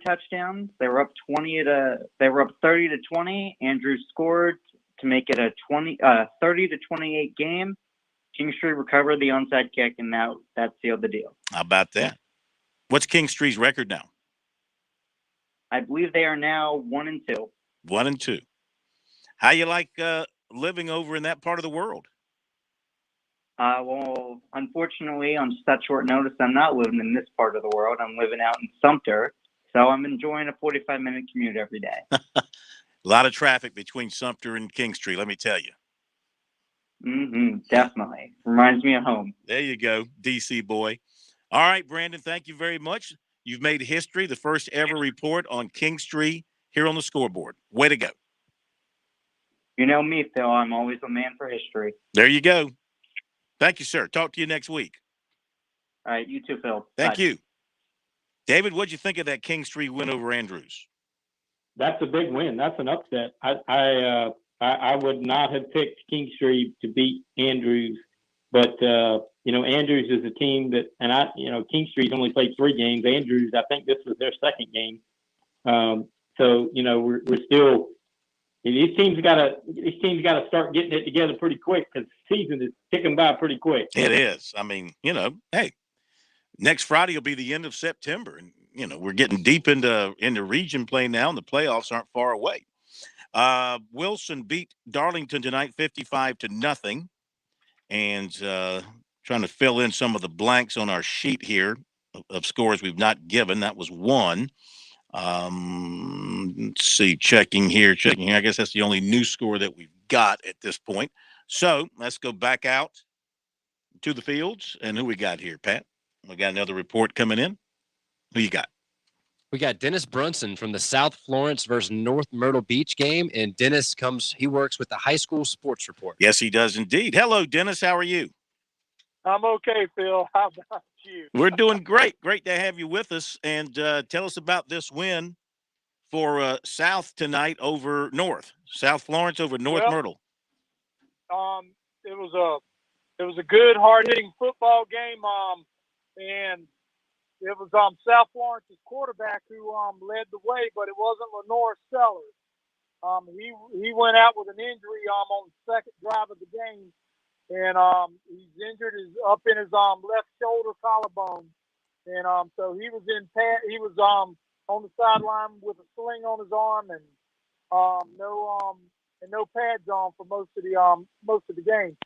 Speaker 5: touchdowns. They were up 30-20. Andrews scored to make it a 30-28 game. Kingstree recovered the onside kick, and now that sealed the deal.
Speaker 4: How about that? What's Kingstree's record now?
Speaker 5: I believe they are now 1-2.
Speaker 4: 1-2. How you like living over in that part of the world?
Speaker 5: Well, unfortunately, on such short notice, I'm not living in this part of the world. I'm living out in Sumter, so I'm enjoying a 45-minute commute every day.
Speaker 4: A lot of traffic between Sumter and Kingstree, let me tell you.
Speaker 5: Definitely. Reminds me of home.
Speaker 4: There you go, DC boy. All right, Brandon, thank you very much. You've made history, the first ever report on Kingstree here on the scoreboard. Way to go.
Speaker 5: You know me, Phil. I'm always a man for history.
Speaker 4: There you go. Thank you, sir. Talk to you next week.
Speaker 5: All right, you too, Phil.
Speaker 4: Thank
Speaker 5: Bye.
Speaker 4: you. David, what'd you think of that Kingstree win over Andrews?
Speaker 1: That's a big win. That's an upset. I would not have picked Kingstree to beat Andrews, but Andrews is a team that, and Kingstree's only played 3 games. Andrews, I think this was their 2nd game. So we're still. These teams got to start getting it together pretty quick because the season is ticking by pretty quick.
Speaker 4: It is. I mean, hey, next Friday will be the end of September, and we're getting deep into region play now, and the playoffs aren't far away. Wilson beat Darlington tonight, 55-0, and trying to fill in some of the blanks on our sheet here of scores we've not given. That was 1. Let's see, checking here. I guess that's the only new score that we've got at this point. So let's go back out to the fields, and who we got here, Pat? We got another report coming in. Who you got?
Speaker 3: We got Dennis Brunson from the South Florence versus North Myrtle Beach game, and Dennis he works with the High School Sports Report.
Speaker 4: Yes, he does indeed. Hello, Dennis. How are you?
Speaker 6: I'm okay, Phil. How about you?
Speaker 4: We're doing great. Great to have you with us. And tell us about this win for South tonight over North. South Florence over North Myrtle.
Speaker 6: It was a good, hard-hitting football game. And it was South Florence's quarterback who led the way, but it wasn't Lenore Sellers. He went out with an injury on the 2nd drive of the game, and he's injured up in his left shoulder collarbone, and so he was on the sideline with a sling on his arm and no pads on for most of the game.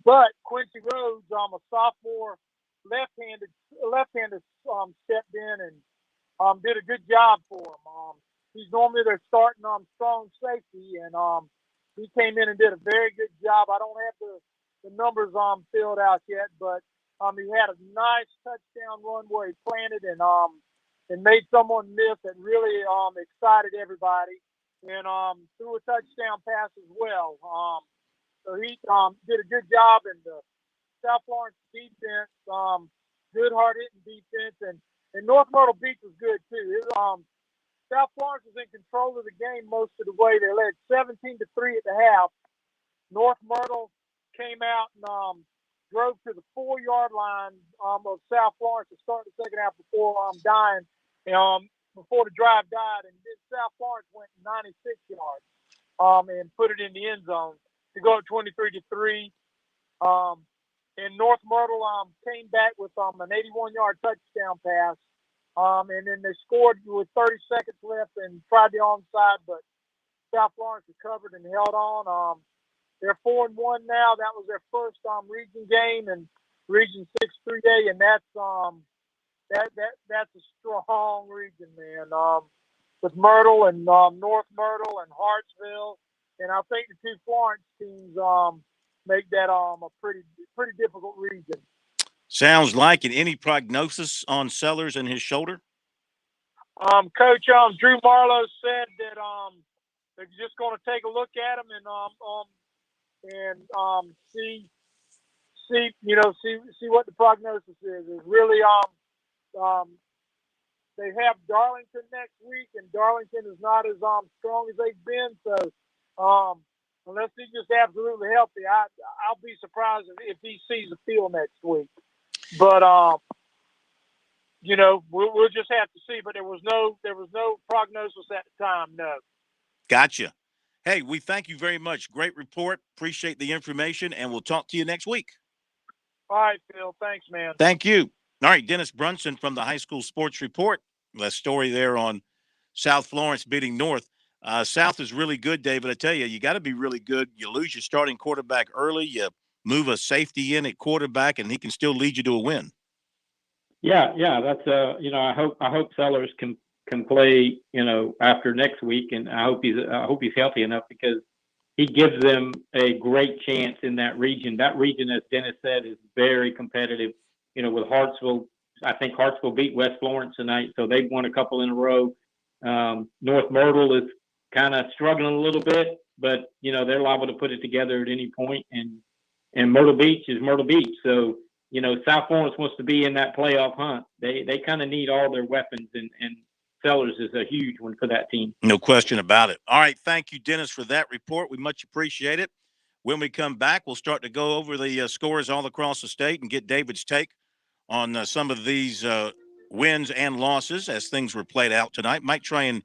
Speaker 6: But Quincy Rhodes, a sophomore left-handed stepped in and did a good job for him. He's normally their starting strong safety, and he came in and did a very good job. I don't have the numbers filled out yet, but he had a nice touchdown run where he planted and made someone miss that really excited everybody, and threw a touchdown pass as well. So he did a good job, and the South Florence defense, good hard-hitting defense, and North Myrtle Beach was good too. South Florence was in control of the game most of the way. They led 17-3 at the half. North Myrtle came out and drove to the 4-yard line of South Florence to start the second half before before the drive died, and then South Florence went 96 yards and put it in the end zone to go up 23-3. And North Myrtle came back with an 81-yard touchdown pass. And then they scored with 30 seconds left and tried the onside, but South Florence recovered and held on. They're 4-1 now. That was their first region game and Region 6 3A, and that's a strong region, man. With Myrtle and North Myrtle and Hartsville, and I think the 2 Florence teams make that a pretty difficult region.
Speaker 4: Sounds like it. Any prognosis on Sellers and his shoulder?
Speaker 6: Coach Drew Marlowe said that they're just going to take a look at him and see what the prognosis is. It's really they have Darlington next week, and Darlington is not as strong as they've been. So unless he's just absolutely healthy, I'll be surprised if he sees the field next week. But we'll just have to see. But there was no prognosis at the time. No.
Speaker 4: Gotcha. Hey, we thank you very much. Great report. Appreciate the information, and we'll talk to you next week.
Speaker 6: All right, Phil. Thanks, man.
Speaker 4: Thank you. All right, Dennis Brunson from the High School Sports Report. The story there on South Florence beating North. South is really good, David. I tell you, you got to be really good. You lose your starting quarterback early. You move a safety in at quarterback, and he can still lead you to a win.
Speaker 1: Yeah. That's I hope Sellers can play after next week, and I hope he's healthy enough because he gives them a great chance in that region. That region, as Dennis said, is very competitive. With Hartsville, I think Hartsville beat West Florence tonight, so they've won a couple in a row. North Myrtle is kind of struggling a little bit, but they're liable to put it together at any point. And Myrtle Beach is Myrtle Beach, so South Florence wants to be in that playoff hunt. They kind of need all their weapons, and Sellers is a huge one for that team.
Speaker 4: No question about it. All right, thank you, Dennis, for that report. We much appreciate it. When we come back, we'll start to go over the scores all across the state and get David's take on some of these wins and losses as things were played out tonight. Might try and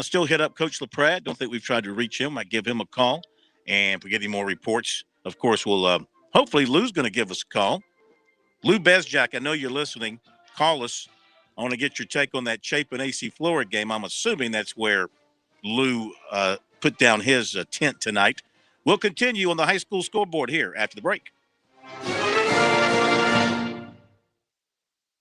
Speaker 4: still hit up Coach LaPrade. Don't think we've tried to reach him. Might give him a call. And if we get any more reports, of course, we'll hopefully Lou's going to give us a call. Lou Bezjak, I know you're listening. Call us. I want to get your take on that Chapin AC Florida game. I'm assuming that's where Lou put down his tent tonight. We'll continue on the high school scoreboard here after the break.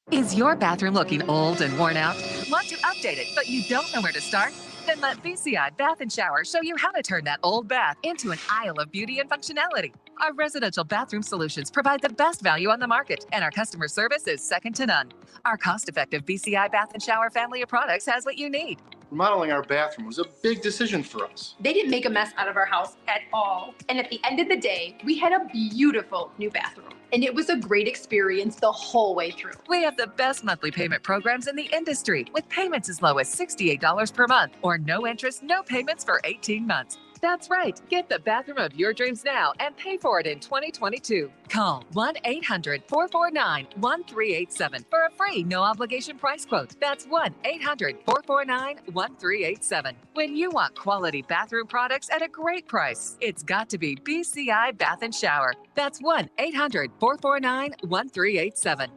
Speaker 9: Is your bathroom looking old and worn out? Want to update it, but you don't know where to start? Then let BCI Bath & Shower show you how to turn that old bath into an aisle of beauty and functionality. Our residential bathroom solutions provide the best value on the market, and our customer service is second to none. Our cost-effective BCI Bath & Shower family of products has what you need.
Speaker 10: Remodeling our bathroom was a big decision for us.
Speaker 11: They didn't make a mess out of our house at all. And at the end of the day, we had a beautiful new bathroom. And it was a great experience the whole way through.
Speaker 9: We have the best monthly payment programs in the industry, with payments as low as $68 per month, or no interest, no payments for 18 months. That's right. Get the bathroom of your dreams now and pay for it in 2022. Call 1-800-449-1387 for a free no-obligation price quote. That's 1-800-449-1387. When you want quality bathroom products at a great price, it's got to be BCI Bath & Shower. That's 1-800-449-1387.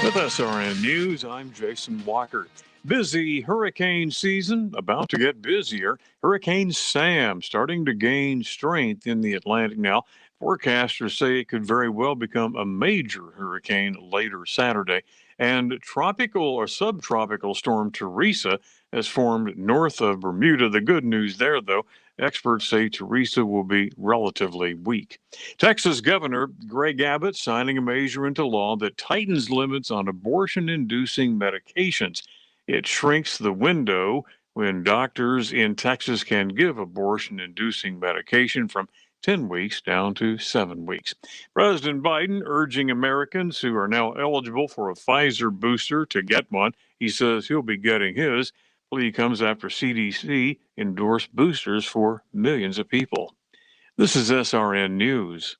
Speaker 15: With SRN News, I'm Jason Walker. Busy hurricane season, about to get busier. Hurricane Sam starting to gain strength in the Atlantic now. Forecasters say it could very well become a major hurricane later Saturday. And tropical or subtropical storm Teresa has formed north of Bermuda. The good news there, though, experts say Teresa will be relatively weak. Texas Governor Greg Abbott signing a measure into law that tightens limits on abortion-inducing medications. It shrinks the window when doctors in Texas can give abortion-inducing medication from 10 weeks down to 7 weeks. President Biden urging Americans who are now eligible for a Pfizer booster to get one. He says he'll be getting his. Plea comes after CDC endorsed boosters for millions of people. This is SRN News.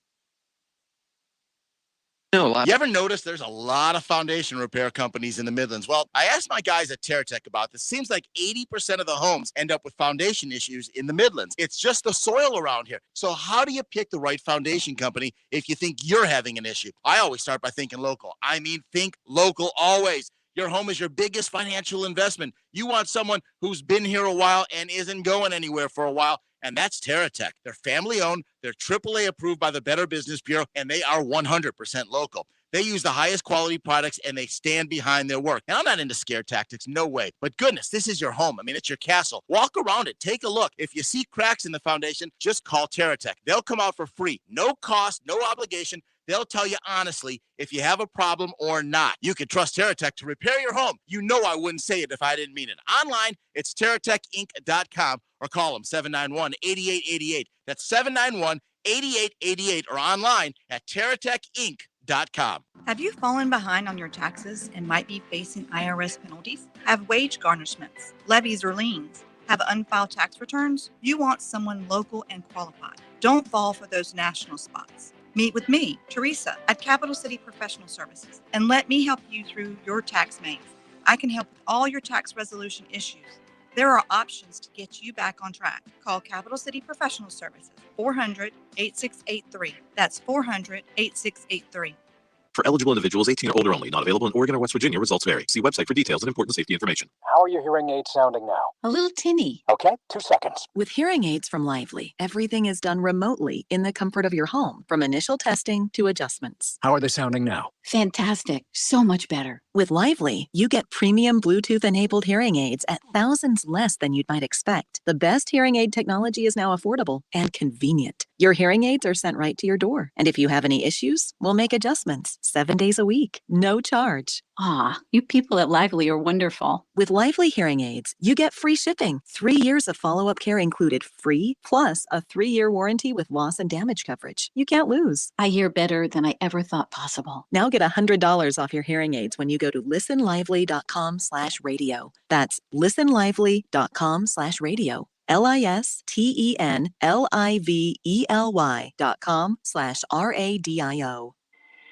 Speaker 18: You ever notice there's a lot of foundation repair companies in the Midlands? Well, I asked my guys at TerraTech about this. Seems like 80% of the homes end up with foundation issues in the Midlands. It's just the soil around here. So how do you pick the right foundation company if you think you're having an issue? I always start by thinking local. I mean, think local always. Your home is your biggest financial investment. You want someone who's been here a while and isn't going anywhere for a while. And that's TerraTech. They're family-owned, they're AAA approved by the Better Business Bureau, and they are 100% local. They use the highest quality products, and they stand behind their work. And I'm not into scare tactics, no way. But goodness, this is your home. I mean, it's your castle. Walk around it, take a look. If you see cracks in the foundation, just call TerraTech. They'll come out for free. No cost, no obligation. They'll tell you honestly if you have a problem or not. You can trust TerraTech to repair your home. You know I wouldn't say it if I didn't mean it. Online, it's TerraTechInc.com or call them 791-8888. That's 791-8888 or online at TerraTechInc.com.
Speaker 16: Have you fallen behind on your taxes and might be facing IRS penalties? Have wage garnishments, levies, or liens? Have unfiled tax returns? You want someone local and qualified. Don't fall for those national spots. Meet with me, Teresa, at Capital City Professional Services, and let me help you through your tax maze. I can help with all your tax resolution issues. There are options to get you back on track. Call Capital City Professional Services, 400-8683. That's 400-8683.
Speaker 27: For eligible individuals 18 or older only. Not available in Oregon or West Virginia. Results vary. See website for details and important safety information.
Speaker 21: How are your hearing aids sounding now?
Speaker 22: A little tinny.
Speaker 21: Okay, 2 seconds.
Speaker 22: With hearing aids from Lively, everything is done remotely in the comfort of your home, from initial testing to adjustments.
Speaker 21: How are they sounding now?
Speaker 22: Fantastic. So much better. With Lively, you get premium Bluetooth-enabled hearing aids at thousands less than you might expect. The best hearing aid technology is now affordable and convenient. Your hearing aids are sent right to your door. And if you have any issues, we'll make adjustments. 7 days a week, no charge.
Speaker 7: Aw, you people at Lively are wonderful.
Speaker 22: With Lively hearing aids, you get free shipping, 3 years of follow-up care included free, plus a 3-year warranty with loss and damage coverage. You can't lose.
Speaker 7: I hear better than I ever thought possible.
Speaker 22: Now get $100 off your hearing aids when you go to listenlively.com/radio. That's listenlively.com/radio. listenlively.com/radio.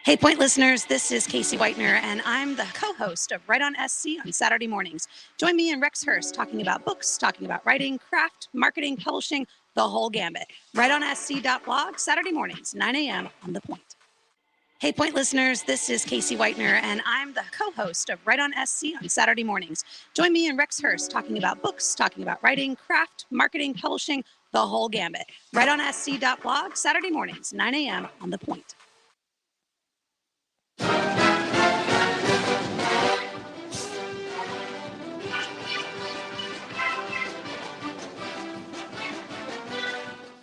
Speaker 12: Hey, Point listeners, this is Casey Whitener, and I'm the co-host of Right on SC on Saturday mornings. Join me and Rex Hurst talking about books, talking about writing, craft, marketing, publishing, the whole gambit. Right on SC.blog, Saturday mornings, 9 a.m. on The Point. Hey, Point listeners, this is Casey Whitener, and I'm the co-host of Right on SC on Saturday mornings. Join me and Rex Hurst talking about books, talking about writing, craft, marketing, publishing, the whole gambit. Right on SC.blog, Saturday mornings, 9 a.m. on The Point.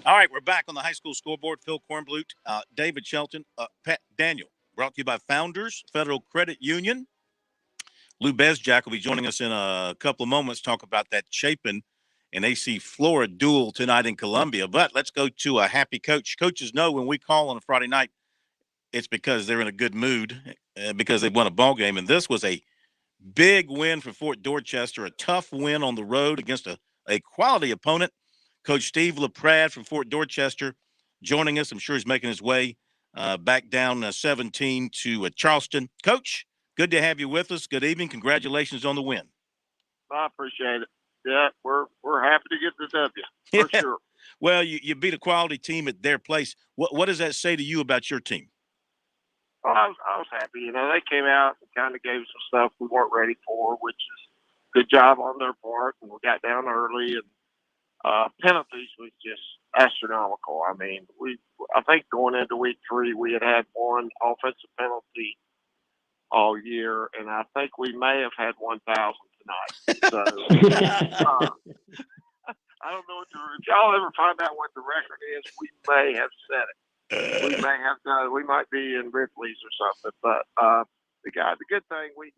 Speaker 4: All right, we're back on the high school scoreboard. Phil Kornblut, David Shelton, Pat Daniel, brought to you by Founders Federal Credit Union. Lou Bezjak will be joining us in a couple of moments, talk about that Chapin and AC Flora duel tonight in Columbia. But let's go to a happy coach. Coaches know when we call on a Friday night, it's because they're in a good mood, because they won a ball game. And this was a big win for Fort Dorchester, a tough win on the road against a quality opponent. Coach Steve LaPrade from Fort Dorchester joining us. I'm sure he's making his way back down 17 to Charleston. Coach, good to have you with us. Good evening. Congratulations on the win.
Speaker 13: I appreciate it. Yeah, we're happy to get the W, for sure.
Speaker 4: Well, you beat a quality team at their place. What does that say to you about your team?
Speaker 13: Well, I was happy. You know, they came out and kind of gave us some stuff we weren't ready for, which is good job on their part, and we got down early, and penalties was just astronomical. I mean, I think going into week 3, we had one offensive penalty all year, and I think we may have had 1,000 tonight. So I don't know if y'all ever find out what the record is. We may have set it. We may have done. We might be in Ripley's or something. But the good thing, we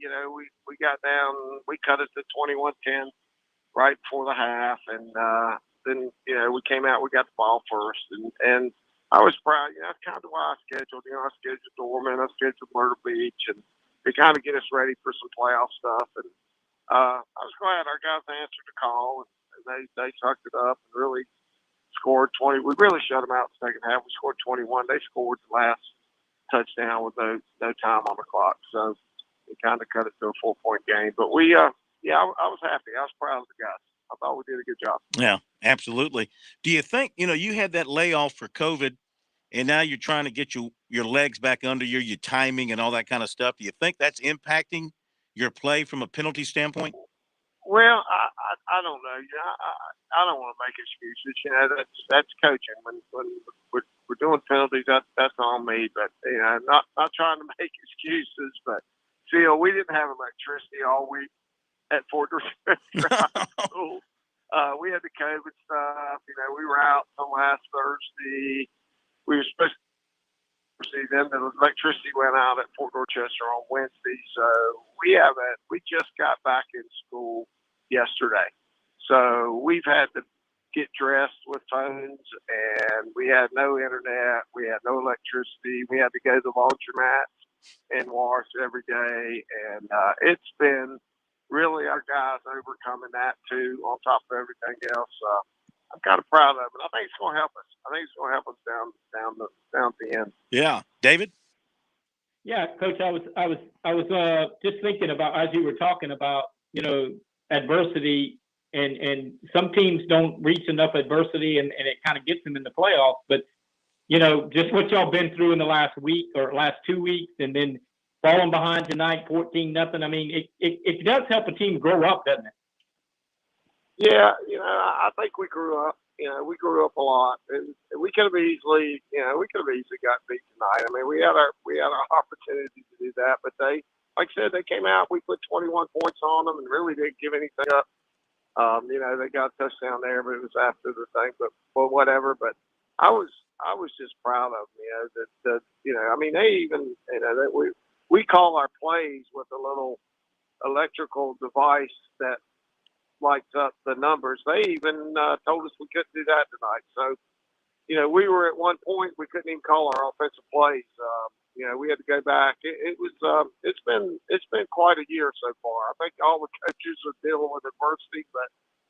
Speaker 13: got down. We cut it to 21-10 right before the half, and then we came out. We got the ball first, and I was proud. That's kind of why I scheduled. I scheduled Dorman, I scheduled Myrtle Beach, and to kind of get us ready for some playoff stuff. And I was glad our guys answered the call, and they sucked it up and really scored 20. We really shut them out in the second half. We scored 21. They scored the last touchdown with no time on the clock, so it kind of cut it to a 4-point game. But I was happy. I was proud of the guys. I thought we did a good job.
Speaker 4: Yeah, absolutely. Do you think, you had that layoff for COVID, and now you're trying to get your legs back under you, your timing and all that kind of stuff. Do you think that's impacting your play from a penalty standpoint?
Speaker 13: Well, I don't know. I don't want to make excuses. That's coaching. When we're doing penalties, that's on me. But not trying to make excuses. But still, we didn't have electricity all week at Fort Dorchester School. We had the COVID stuff. We were out till last Thursday. We were supposed to see then the electricity went out at Fort Dorchester on Wednesday. So we just got back in school yesterday. So we've had to get dressed with phones, and we had no internet. We had no electricity. We had to go to the laundromat and wash every day. And it's been really our guys overcoming that too, on top of everything else. I'm kind of proud of it. I think it's going to help us. I think it's going to help us down the end.
Speaker 4: Yeah, David.
Speaker 1: Yeah, Coach. I was just thinking about, as you were talking about, adversity, and some teams don't reach enough adversity, and it kind of gets them in the playoffs. But just what y'all been through in the last week or last 2 weeks, and then falling behind tonight, 14-0. I mean, it does help a team grow up, doesn't it?
Speaker 13: Yeah, I think we grew up. We grew up a lot, and we could have easily, got beat tonight. I mean, we had our opportunity to do that, but they, like I said, they came out. We put 21 points on them, and really didn't give anything up. They got a touchdown there, but it was after the thing. But whatever. But I was just proud of them, that I mean, they even, that we call our plays with a little electrical device that lights up the numbers. They even told us we couldn't do that tonight. So, we were at one point, we couldn't even call our offensive plays. We had to go back. It's been quite a year so far. I think all the coaches are dealing with adversity, but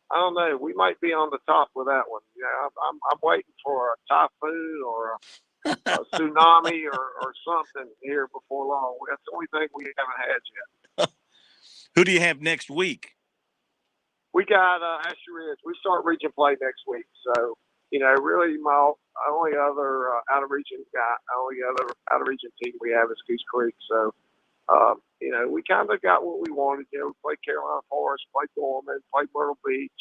Speaker 13: I don't know. We might be on the top with that one. I'm waiting for a typhoon or a tsunami or something here before long. That's the only thing we haven't had yet.
Speaker 4: Who do you have next week?
Speaker 13: We got Asher Ridge. We start region play next week. So, really my only other out of region team we have is Goose Creek. So, we kind of got what we wanted. We played Carolina Forest, played Gorman, played Myrtle Beach.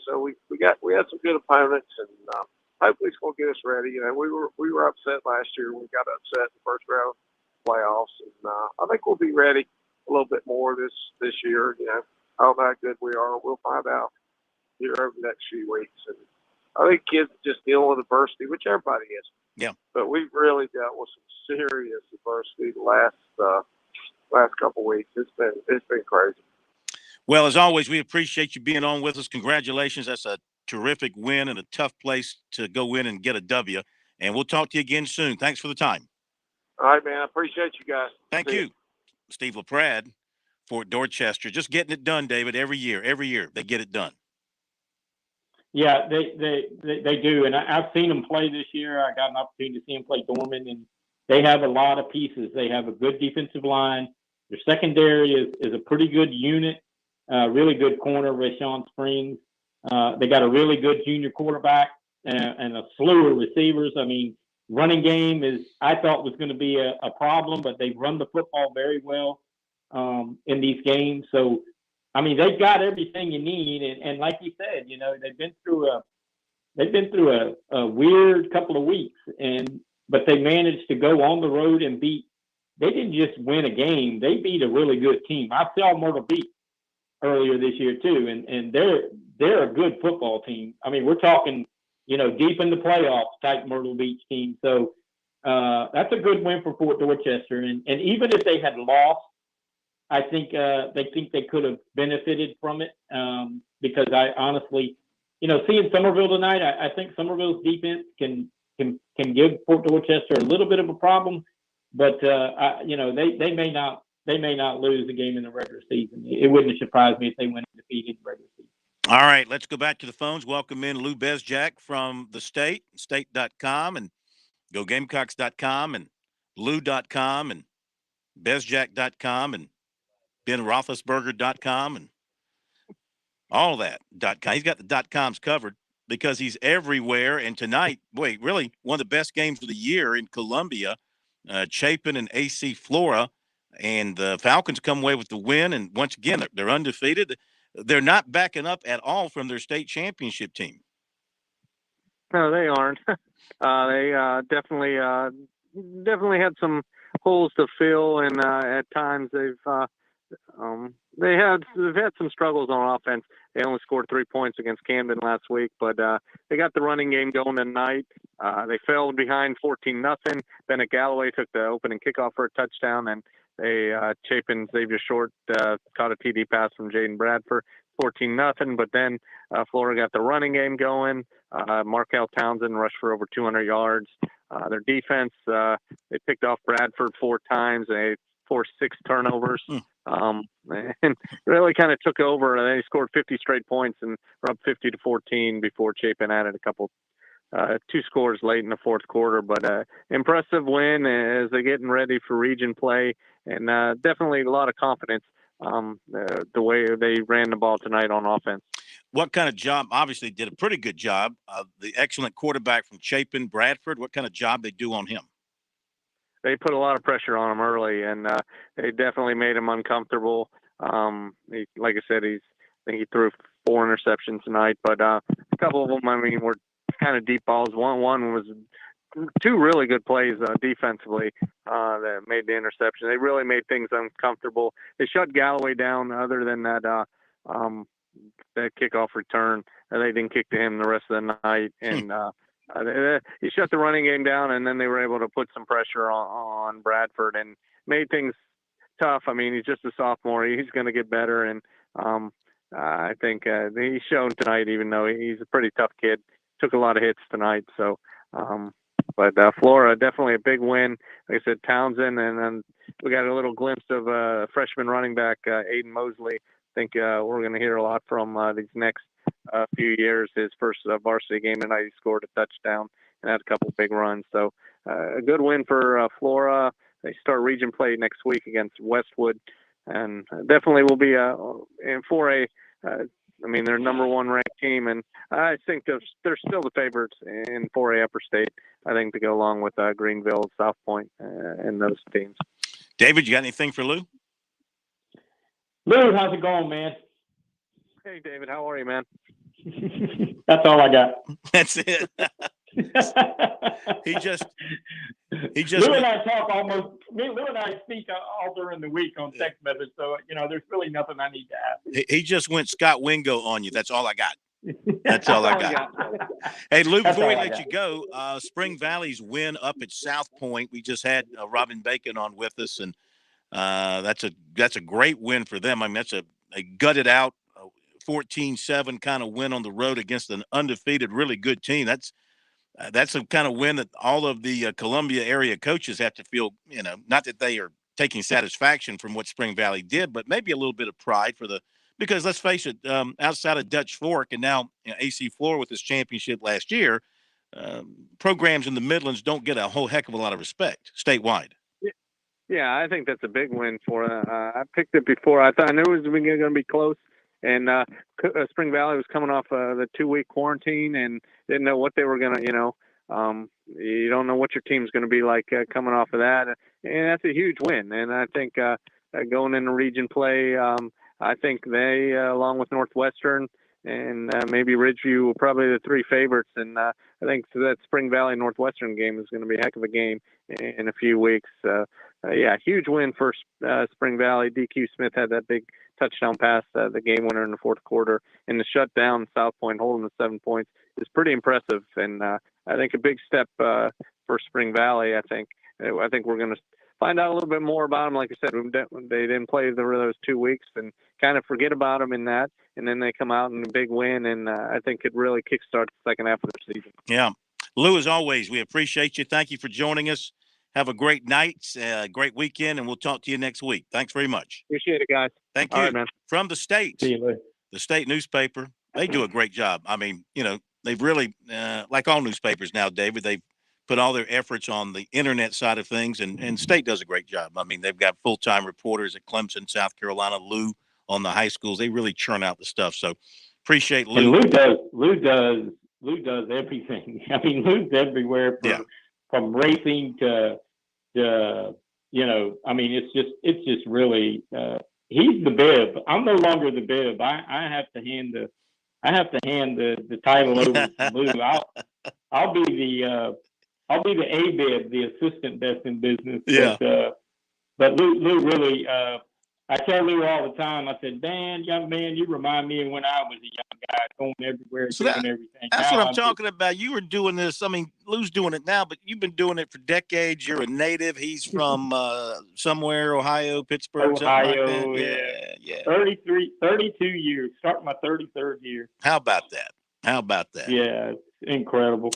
Speaker 13: So we had some good opponents, and hopefully it's going to get us ready. We were upset last year. We got upset in the first round playoffs, and I think we'll be ready a little bit more this year. I don't know how good we are. We'll find out here over the next few weeks. And I think kids just dealing with adversity, which everybody is.
Speaker 4: Yeah.
Speaker 13: But we've really dealt with some serious adversity the last couple of weeks. It's been crazy.
Speaker 4: Well, as always, we appreciate you being on with us. Congratulations. That's a terrific win and a tough place to go in and get a W. And we'll talk to you again soon. Thanks for the time.
Speaker 13: All right, man. I appreciate you guys.
Speaker 4: Thank you. Steve LaPrade, Fort Dorchester. Just getting it done, David, every year. Every year they get it done.
Speaker 1: Yeah, they do. And I've seen them play this year. I got an opportunity to see them play Dorman, and they have a lot of pieces. They have a good defensive line. Their secondary is a pretty good unit, really good corner, Rashawn Springs. They got a really good junior quarterback and a slew of receivers. I mean, running game I thought was going to be a problem, but they run the football very well in these games. So, I mean, they've got everything you need, and like you said, they've been through a weird couple of weeks, but they managed to go on the road and beat. They didn't just win a game; they beat a really good team. I saw Myrtle Beach earlier this year too, and they're a good football team. I mean, we're talking, deep in the playoffs type Myrtle Beach team. So that's a good win for Fort Dorchester, and even if they had lost, I think they could have benefited from it because I honestly, seeing Somerville tonight, I think Somerville's defense can give Fort Dorchester a little bit of a problem, but they may not lose the game in the regular season. It wouldn't have surprised me if they went undefeated in the regular season.
Speaker 4: All right, let's go back to the phones. Welcome in Lou Bezjak from the state, state.com, and GoGamecocks.com, and Lou.com, and Bezjak.com, and Ben Roethlisberger.com, and all that .com. He's got the .coms covered because he's everywhere. And tonight, really one of the best games of the year in Columbia, Chapin and AC Flora, and the Falcons come away with the win. And once again, they're undefeated. They're not backing up at all from their state championship team.
Speaker 2: No, they aren't. They definitely had some holes to fill, and at times they've had some struggles on offense. They only scored 3 points against Camden last week, but they got the running game going tonight. They fell behind 14-0. Bennett Galloway took the opening kickoff for a touchdown, and Chapin Xavier Short caught a TD pass from Jaden Bradford, 14-0. But then Florida got the running game going. Markel Townsend rushed for over 200 yards. Their defense, they picked off Bradford 4 times. They forced 6 turnovers, and really kind of took over. They scored 50 straight points and were up 50-14 before Chapin added a couple, 2 scores late in the fourth quarter. But impressive win as they're getting ready for region play, and definitely a lot of confidence the way they ran the ball tonight on offense.
Speaker 4: What kind of job? Obviously, did a pretty good job. The excellent quarterback from Chapin, Bradford. What kind of job they do on him?
Speaker 2: They put a lot of pressure on him early, and they definitely made him uncomfortable. Like I said, I think he threw 4 interceptions tonight, but a couple of them, were kind of deep balls. One was 2 really good plays defensively that made the interception. They really made things uncomfortable. They shut Galloway down. Other than that kickoff return, they didn't kick to him the rest of the night, and he shut the running game down, and then they were able to put some pressure on Bradford and made things tough. I mean, he's just a sophomore. He's going to get better, and I think he's shown tonight, even though he's a pretty tough kid. Took a lot of hits tonight, so. But Flora, definitely a big win. Like I said, Townsend, and then we got a little glimpse of freshman running back Aiden Mosley. I think we're going to hear a lot from these next few years. His first varsity game tonight, he scored a touchdown and had a couple big runs. So a good win for Flora. They start region play next week against Westwood, and definitely will be in 4A. I mean, they're number one ranked team, and I think they're still the favorites in 4A Upper State. I think to go along with Greenville, South Point, and those teams.
Speaker 4: David, you got anything for Lou?
Speaker 1: Lou, how's it going, man?
Speaker 2: Hey, David, how are you, man?
Speaker 1: That's all I got.
Speaker 4: That's it. He just.
Speaker 1: Lou and I talk almost. Lou and I speak all during the week on text message, so there's really nothing I need to ask.
Speaker 4: He just went Scott Wingo on you. That's all I got. That's all I got. Hey, Lou, before we let you go, Spring Valley's win up at South Point. We just had Robin Bacon on with us, and that's a great win for them. I mean, they gutted out 14-7 kind of win on the road against an undefeated, really good team. That's a kind of win that all of the Columbia area coaches have to feel, not that they are taking satisfaction from what Spring Valley did, but maybe a little bit of pride because let's face it, outside of Dutch Fork and now AC Floor with his championship last year, programs in the Midlands don't get a whole heck of a lot of respect statewide.
Speaker 2: Yeah, I think that's a big win for I picked it before. I knew it was going to be close. And Spring Valley was coming off the 2-week quarantine and didn't know what they were going to, you don't know what your team's going to be like coming off of that. And that's a huge win. And I think going into region play, I think they, along with Northwestern and maybe Ridgeview, were probably the three favorites. And I think that Spring Valley Northwestern game is going to be a heck of a game in a few weeks. Yeah, huge win for Spring Valley. DQ Smith had that big touchdown pass, the game winner in the fourth quarter, and the shutdown South Point holding the 7 points is pretty impressive. And I think a big step for Spring Valley. I think we're going to find out a little bit more about them. Like I said, they didn't play those 2 weeks and kind of forget about them in that, and then they come out in a big win, and I think it really kickstarts the second half of the season.
Speaker 4: Yeah. Lou, as always, we appreciate you. Thank you for joining us. Have a great night, great weekend, and we'll talk to you next week. Thanks very much.
Speaker 2: Appreciate it, guys.
Speaker 4: Thank
Speaker 2: All
Speaker 4: you.
Speaker 2: right, man.
Speaker 4: From the state, the state newspaper, they do a great job. I mean, they've really, like all newspapers now, David, they've put all their efforts on the internet side of things, and state does a great job. I mean, they've got full-time reporters at Clemson, South Carolina, Lou on the high schools. They really churn out the stuff. So appreciate Lou.
Speaker 1: And Lou does everything. I mean, Lou's everywhere from racing to I mean, it's just really, he's the bib. I'm no longer the bib. I have to hand the title over to Lou. I'll be the A-bib, the assistant best in business.
Speaker 4: Yeah.
Speaker 1: But Lou really, I tell Lou all the time, I said, Dan, young man, you remind me of when I was a young guy, going everywhere, doing everything.
Speaker 4: That's what I'm talking about. You were doing this. I mean, Lou's doing it now, but you've been doing it for decades. You're a native. He's from somewhere, Ohio, Pittsburgh,
Speaker 1: Ohio,
Speaker 4: something like that. Yeah.
Speaker 1: 32 years, starting my 33rd year.
Speaker 4: How about that?
Speaker 1: Yeah, it's incredible.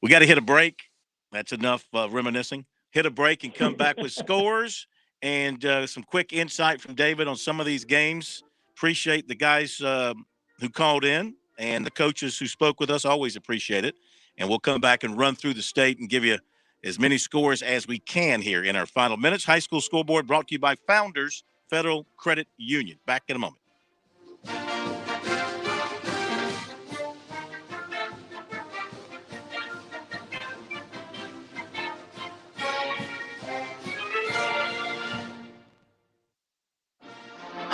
Speaker 4: We got to hit a break. That's enough reminiscing. Hit a break and come back with scores and some quick insight from David on some of these games. Appreciate the guys who called in and the coaches who spoke with us. Always appreciate it. And we'll come back and run through the state and give you as many scores as we can here in our final minutes. High School Scoreboard brought to you by Founders Federal Credit Union. Back in a moment.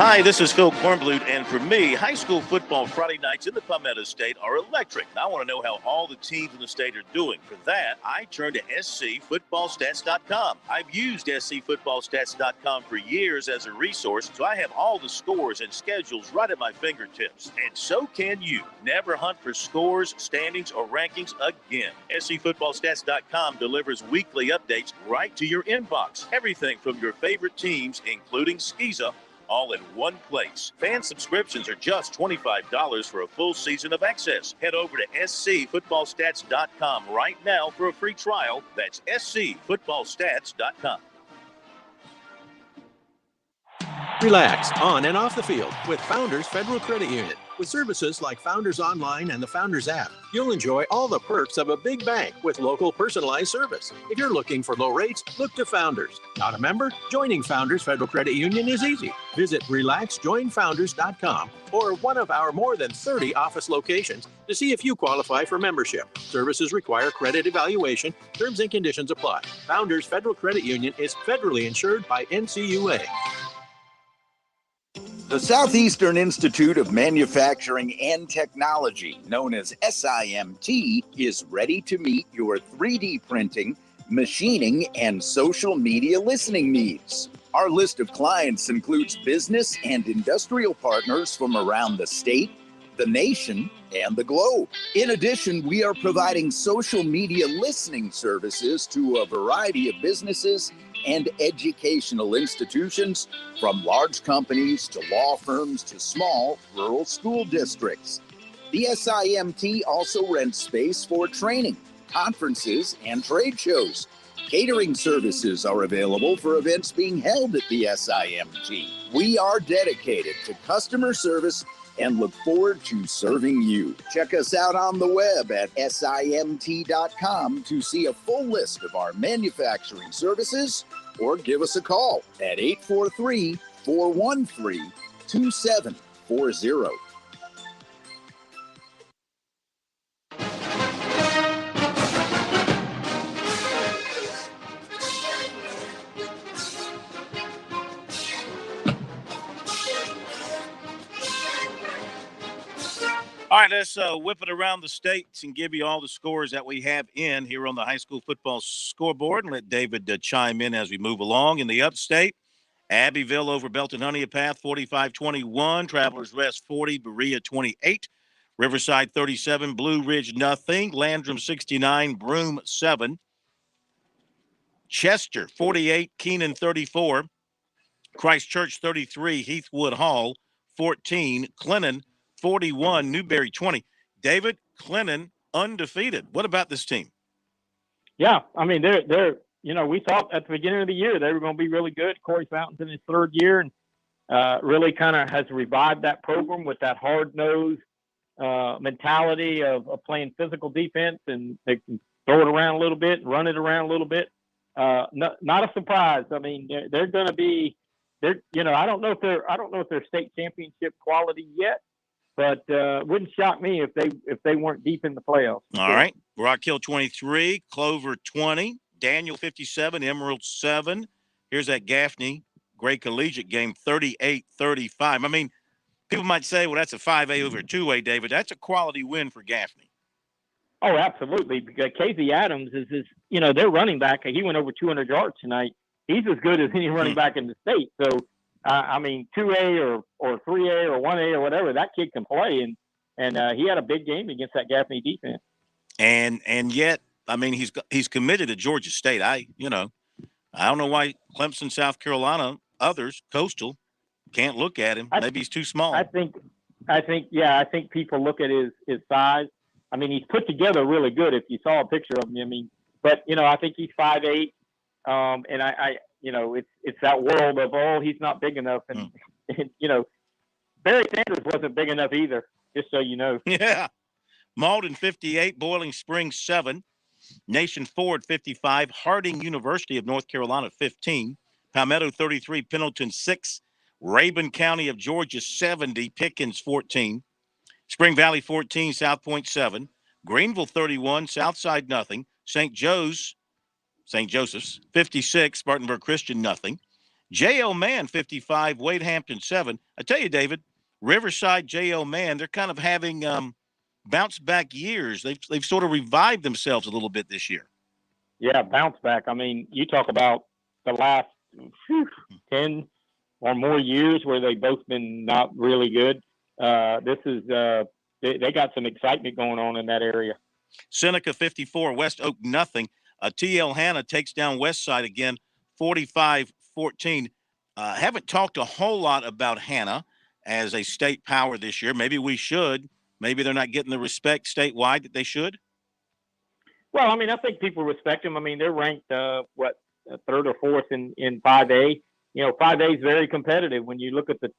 Speaker 4: Hi, this is Phil Kornblut, and for me, high school football Friday nights in the Palmetto State are electric. I want to know how all the teams in the state are doing. For that, I turn to scfootballstats.com. I've used scfootballstats.com for years as a resource, so I have all the scores and schedules right at my fingertips. And so can you. Never hunt for scores, standings, or rankings again. scfootballstats.com delivers weekly updates right to your inbox. Everything from your favorite teams, including Skiza, all in one place. Fan subscriptions are just $25 for a full season of access. Head over to scfootballstats.com right now for a free trial. That's scfootballstats.com.
Speaker 8: Relax on and off the field with Founders Federal Credit Union. With services like Founders Online and the Founders app, you'll enjoy all the perks of a big bank with local personalized service. If you're looking for low rates, look to Founders. Not a member? Joining Founders Federal Credit Union is easy. Visit relaxjoinfounders.com or one of our more than 30 office locations to see if you qualify for membership. Services require credit evaluation. Terms and conditions apply. Founders Federal Credit Union is federally insured by NCUA.
Speaker 14: The Southeastern Institute of Manufacturing and Technology, known as SIMT, is ready to meet your 3D printing, machining, and social media listening needs. Our list of clients includes business and industrial partners from around the state, the nation, and the globe. In addition, we are providing social media listening services to a variety of businesses and educational institutions, from large companies to law firms to small rural school districts. The SIMT also rents space for training, conferences, and trade shows. Catering services are available for events being held at the SIMT. We are dedicated to customer service and look forward to serving you. Check us out on the web at simt.com to see a full list of our manufacturing services, or give us a call at 843-413-2740.
Speaker 4: All right, let's whip it around the states and give you all the scores that we have in here on the high school football scoreboard, and let David chime in as we move along. In the upstate, Abbeville over Belton Honeypath, 45-21. Travelers Rest 40, Berea 28. Riverside 37, Blue Ridge nothing. Landrum 69, Broome 7. Chester 48, Keenan 34. Christchurch 33, Heathwood Hall 14. Clinton 41, Newberry 20. David, Clinton undefeated. What about this team?
Speaker 1: Yeah, I mean, they're we thought at the beginning of the year they were going to be really good. Corey Fountain's in his third year and really kind of has revived that program with that hard-nosed mentality of playing physical defense, and they can throw it around a little bit and run it around a little bit. Not a surprise. I mean, they're going to be. I don't know if they're state championship quality yet, but wouldn't shock me if they weren't deep in the playoffs.
Speaker 4: All right. Rock Hill 23, Clover 20, Daniel 57, Emerald 7. Here's that Gaffney Gray Collegiate game, 38-35. I mean, people might say, well, that's a 5A over a 2A, David. That's a quality win for Gaffney.
Speaker 1: Oh, absolutely. Because Casey Adams is their running back. He went over 200 yards tonight. He's as good as any running back in the state. So, I mean, 2A or 3A or 1A or whatever, that kid can play. And he had a big game against that Gaffney defense.
Speaker 4: And yet, I mean, he's committed to Georgia State. I don't know why Clemson, South Carolina, others, Coastal, can't look at him. Maybe he's too small.
Speaker 1: I think people look at his size. I mean, he's put together really good if you saw a picture of him. I mean, but, I think he's 5'8". And it's that world of, he's not big enough. And, Barry Sanders wasn't big enough either, just so you know.
Speaker 4: Yeah. Malden 58, Boiling Springs 7, Nation Ford 55, Harding University of North Carolina 15, Palmetto 33, Pendleton 6, Rabun County of Georgia 70, Pickens 14, Spring Valley 14, South Point 7, Greenville 31, Southside nothing, St. Joseph's 56, Spartanburg Christian nothing, J.L. Mann 55, Wade Hampton 7. I tell you, David, Riverside, J.L. Mann, they're kind of having bounce back years. They've sort of revived themselves a little bit this year.
Speaker 1: Yeah, bounce back. I mean, you talk about the last 10 or more years where they've both been not really good. This is they got some excitement going on in that area.
Speaker 4: Seneca 54, West Oak nothing. T.L. Hanna takes down West Side again, 45-14. Haven't talked a whole lot about Hanna as a state power this year. Maybe we should. Maybe they're not getting the respect statewide that they should.
Speaker 1: Well, I mean, I think people respect them. I mean, they're ranked third or fourth in 5A. You know, 5A is very competitive. When you look at the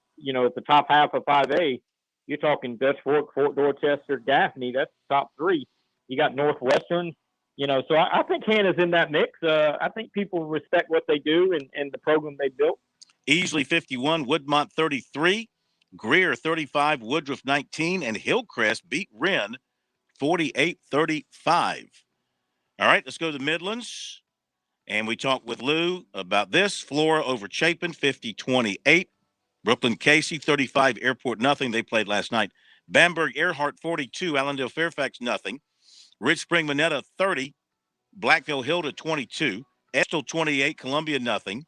Speaker 1: top half of 5A, you're talking Dutch Fork, Fort Dorchester, Gaffney. That's the top three. You got Northwestern. You know, so I think Hannah's in that mix. I think people respect what they do and the program they built.
Speaker 4: Easley 51, Woodmont 33, Greer 35, Woodruff 19, and Hillcrest beat Wren 48-35. All right, let's go to the Midlands. And we talked with Lou about this. Flora over Chapin, 50-28. Brooklyn Casey, 35. Airport, nothing. They played last night. Bamberg Earhart, 42. Allendale Fairfax, nothing. Rich Spring Minetta, 30. Blackville Hilda, 22. Estill, 28. Columbia, nothing.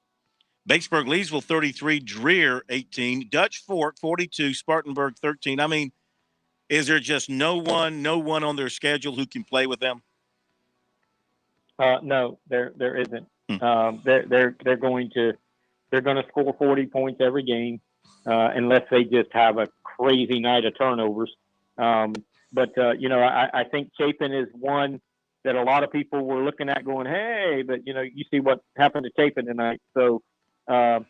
Speaker 4: Batesburg Leesville, 33. Dreer, 18. Dutch Fork, 42. Spartanburg, 13. I mean, is there just no one on their schedule who can play with them?
Speaker 1: No, there isn't. They're going to score 40 points every game unless they just have a crazy night of turnovers. But I think Chapin is one that a lot of people were looking at going, hey, but you see what happened to Chapin tonight. So and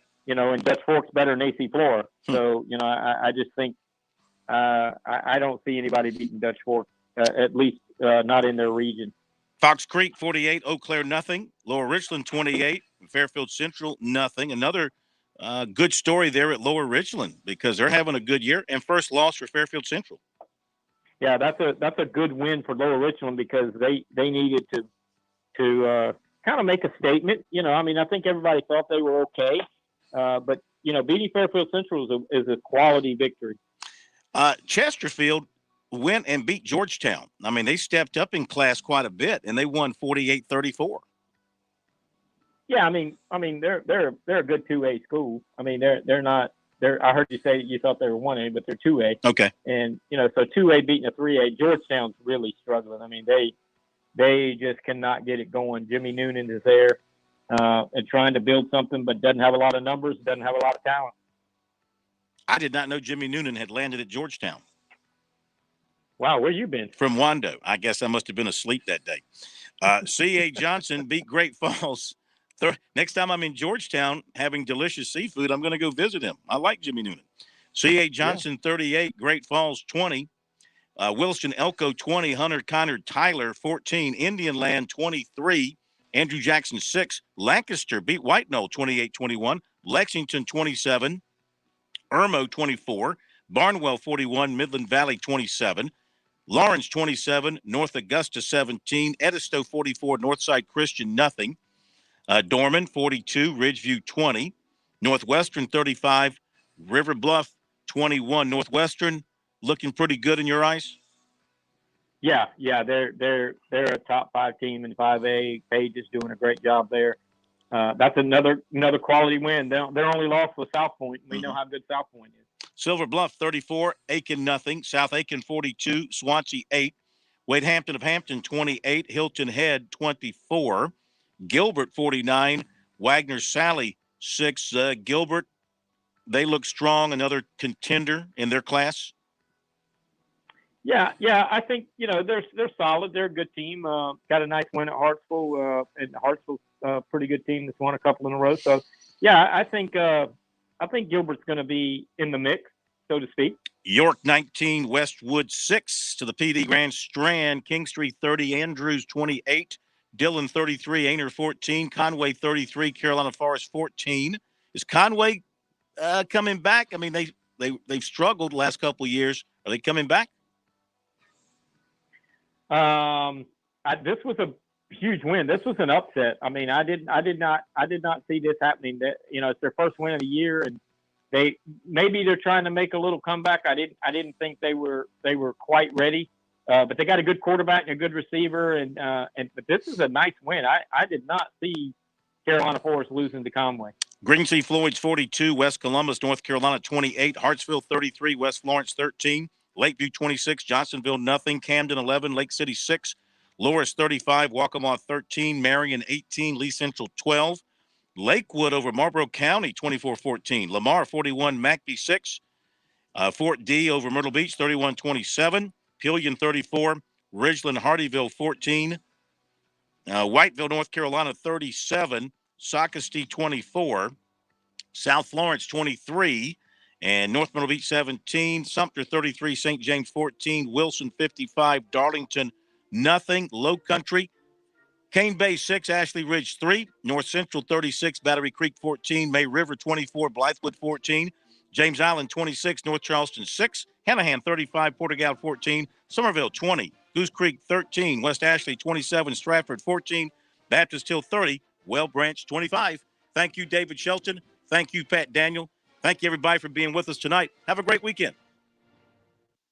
Speaker 1: Dutch Fork's better than AC Flora. So I just think I don't see anybody beating Dutch Fork, at least not in their region.
Speaker 4: Fox Creek, 48. Eau Claire, nothing. Lower Richland, 28. Fairfield Central, nothing. Another good story there at Lower Richland because they're having a good year. And first loss for Fairfield Central.
Speaker 1: Yeah, that's a good win for Lower Richland because they needed to kind of make a statement. I mean, I think everybody thought they were okay. But beating Fairfield Central is a quality victory.
Speaker 4: Chesterfield went and beat Georgetown. I mean, they stepped up in class quite a bit, and they won 48-34.
Speaker 1: Yeah, I mean, they're a good 2A school. I mean, they're not. I heard you say you thought they were 1A, but they're 2A.
Speaker 4: Okay.
Speaker 1: And so 2A beating a 3A. Georgetown's really struggling. I mean, they just cannot get it going. Jimmy Noonan is there and trying to build something, but doesn't have a lot of numbers, doesn't have a lot of talent.
Speaker 4: I did not know Jimmy Noonan had landed at Georgetown.
Speaker 1: Wow, where you been?
Speaker 4: From Wando. I guess I must have been asleep that day. C.A. Johnson beat Great Falls. Next time I'm in Georgetown having delicious seafood, I'm going to go visit him. I like Jimmy Noonan. C.A. Johnson, 38. Great Falls, 20. Wilson Elko, 20. Hunter Connor Tyler, 14. Indian Land, 23. Andrew Jackson, 6. Lancaster beat White Knoll, 28-21. Lexington, 27. Irmo, 24. Barnwell, 41. Midland Valley, 27. Lawrence, 27. North Augusta, 17. Edisto, 44. Northside Christian, nothing. Dorman, 42. Ridgeview, 20. Northwestern, 35. River Bluff, 21. Northwestern, looking pretty good in your eyes?
Speaker 1: Yeah, they're a top 5 team in 5A. Page is doing a great job there. That's another quality win. Their only loss was South Point. We know how good South Point is.
Speaker 4: Silver Bluff, 34. Aiken, nothing. South Aiken, 42. Swansea, 8. Wade Hampton of Hampton, 28. Hilton Head, 24. Gilbert, 49. Wagner Sally, 6. Gilbert, they look strong. Another contender in their class.
Speaker 1: Yeah. I think they're solid. They're a good team. Got a nice win at Hartsville, and Hartsville's a pretty good team that's won a couple in a row. So, yeah, I think Gilbert's going to be in the mix, so to speak.
Speaker 4: York 19, Westwood 6 to the PD Grand Strand. Kingstree 30, Andrews 28, Dillon 33, Ainer 14, Conway 33, Carolina Forest 14. Is Conway coming back? I mean, they've struggled the last couple of years. Are they coming back?
Speaker 1: This was huge win. This was an upset. I mean, I did not see this happening. That, you know, it's their first win of the year, and they're trying to make a little comeback. I didn't think they were quite ready, but they got a good quarterback and a good receiver, but this is a nice win. I did not see Carolina Forest losing to Conway.
Speaker 4: Greensea Floyd's 42, West Columbus, North Carolina 28, Hartsville 33, West Florence 13, Lakeview 26, Johnsonville nothing, Camden 11, Lake City 6, Loris 35, Waccamaw 13, Marion 18, Lee Central 12, Lakewood over Marlboro County 24-14, Lamar 41, McBee 6, Fort D over Myrtle Beach 31-27, Pillion 34, Ridgeland Hardyville 14, Whiteville, North Carolina 37, Socastee 24, South Florence 23, and North Myrtle Beach 17, Sumter 33, St. James 14, Wilson 55, Darlington nothing, Low Country, Cane Bay 6, Ashley Ridge 3, North Central 36, Battery Creek 14, May River 24, Blythewood 14, James Island 26, North Charleston 6, Hanahan 35, Portergal 14, Somerville 20, Goose Creek 13, West Ashley 27, Stratford 14, Baptist Hill 30, Well Branch 25. Thank you, David Shelton. Thank you, Pat Daniel. Thank you, everybody, for being with us tonight. Have a great weekend.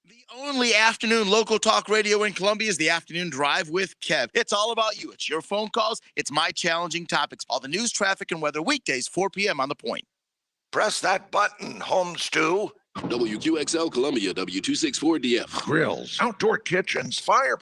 Speaker 18: The only afternoon local talk radio in Columbia is the Afternoon Drive with Kev. It's all about you. It's your phone calls. It's my challenging topics. All the news, traffic, and weather weekdays, 4 p.m. on The Point.
Speaker 17: Press that button, home stew.
Speaker 19: WQXL Columbia, W264DF.
Speaker 17: Grills, outdoor kitchens, fireplace.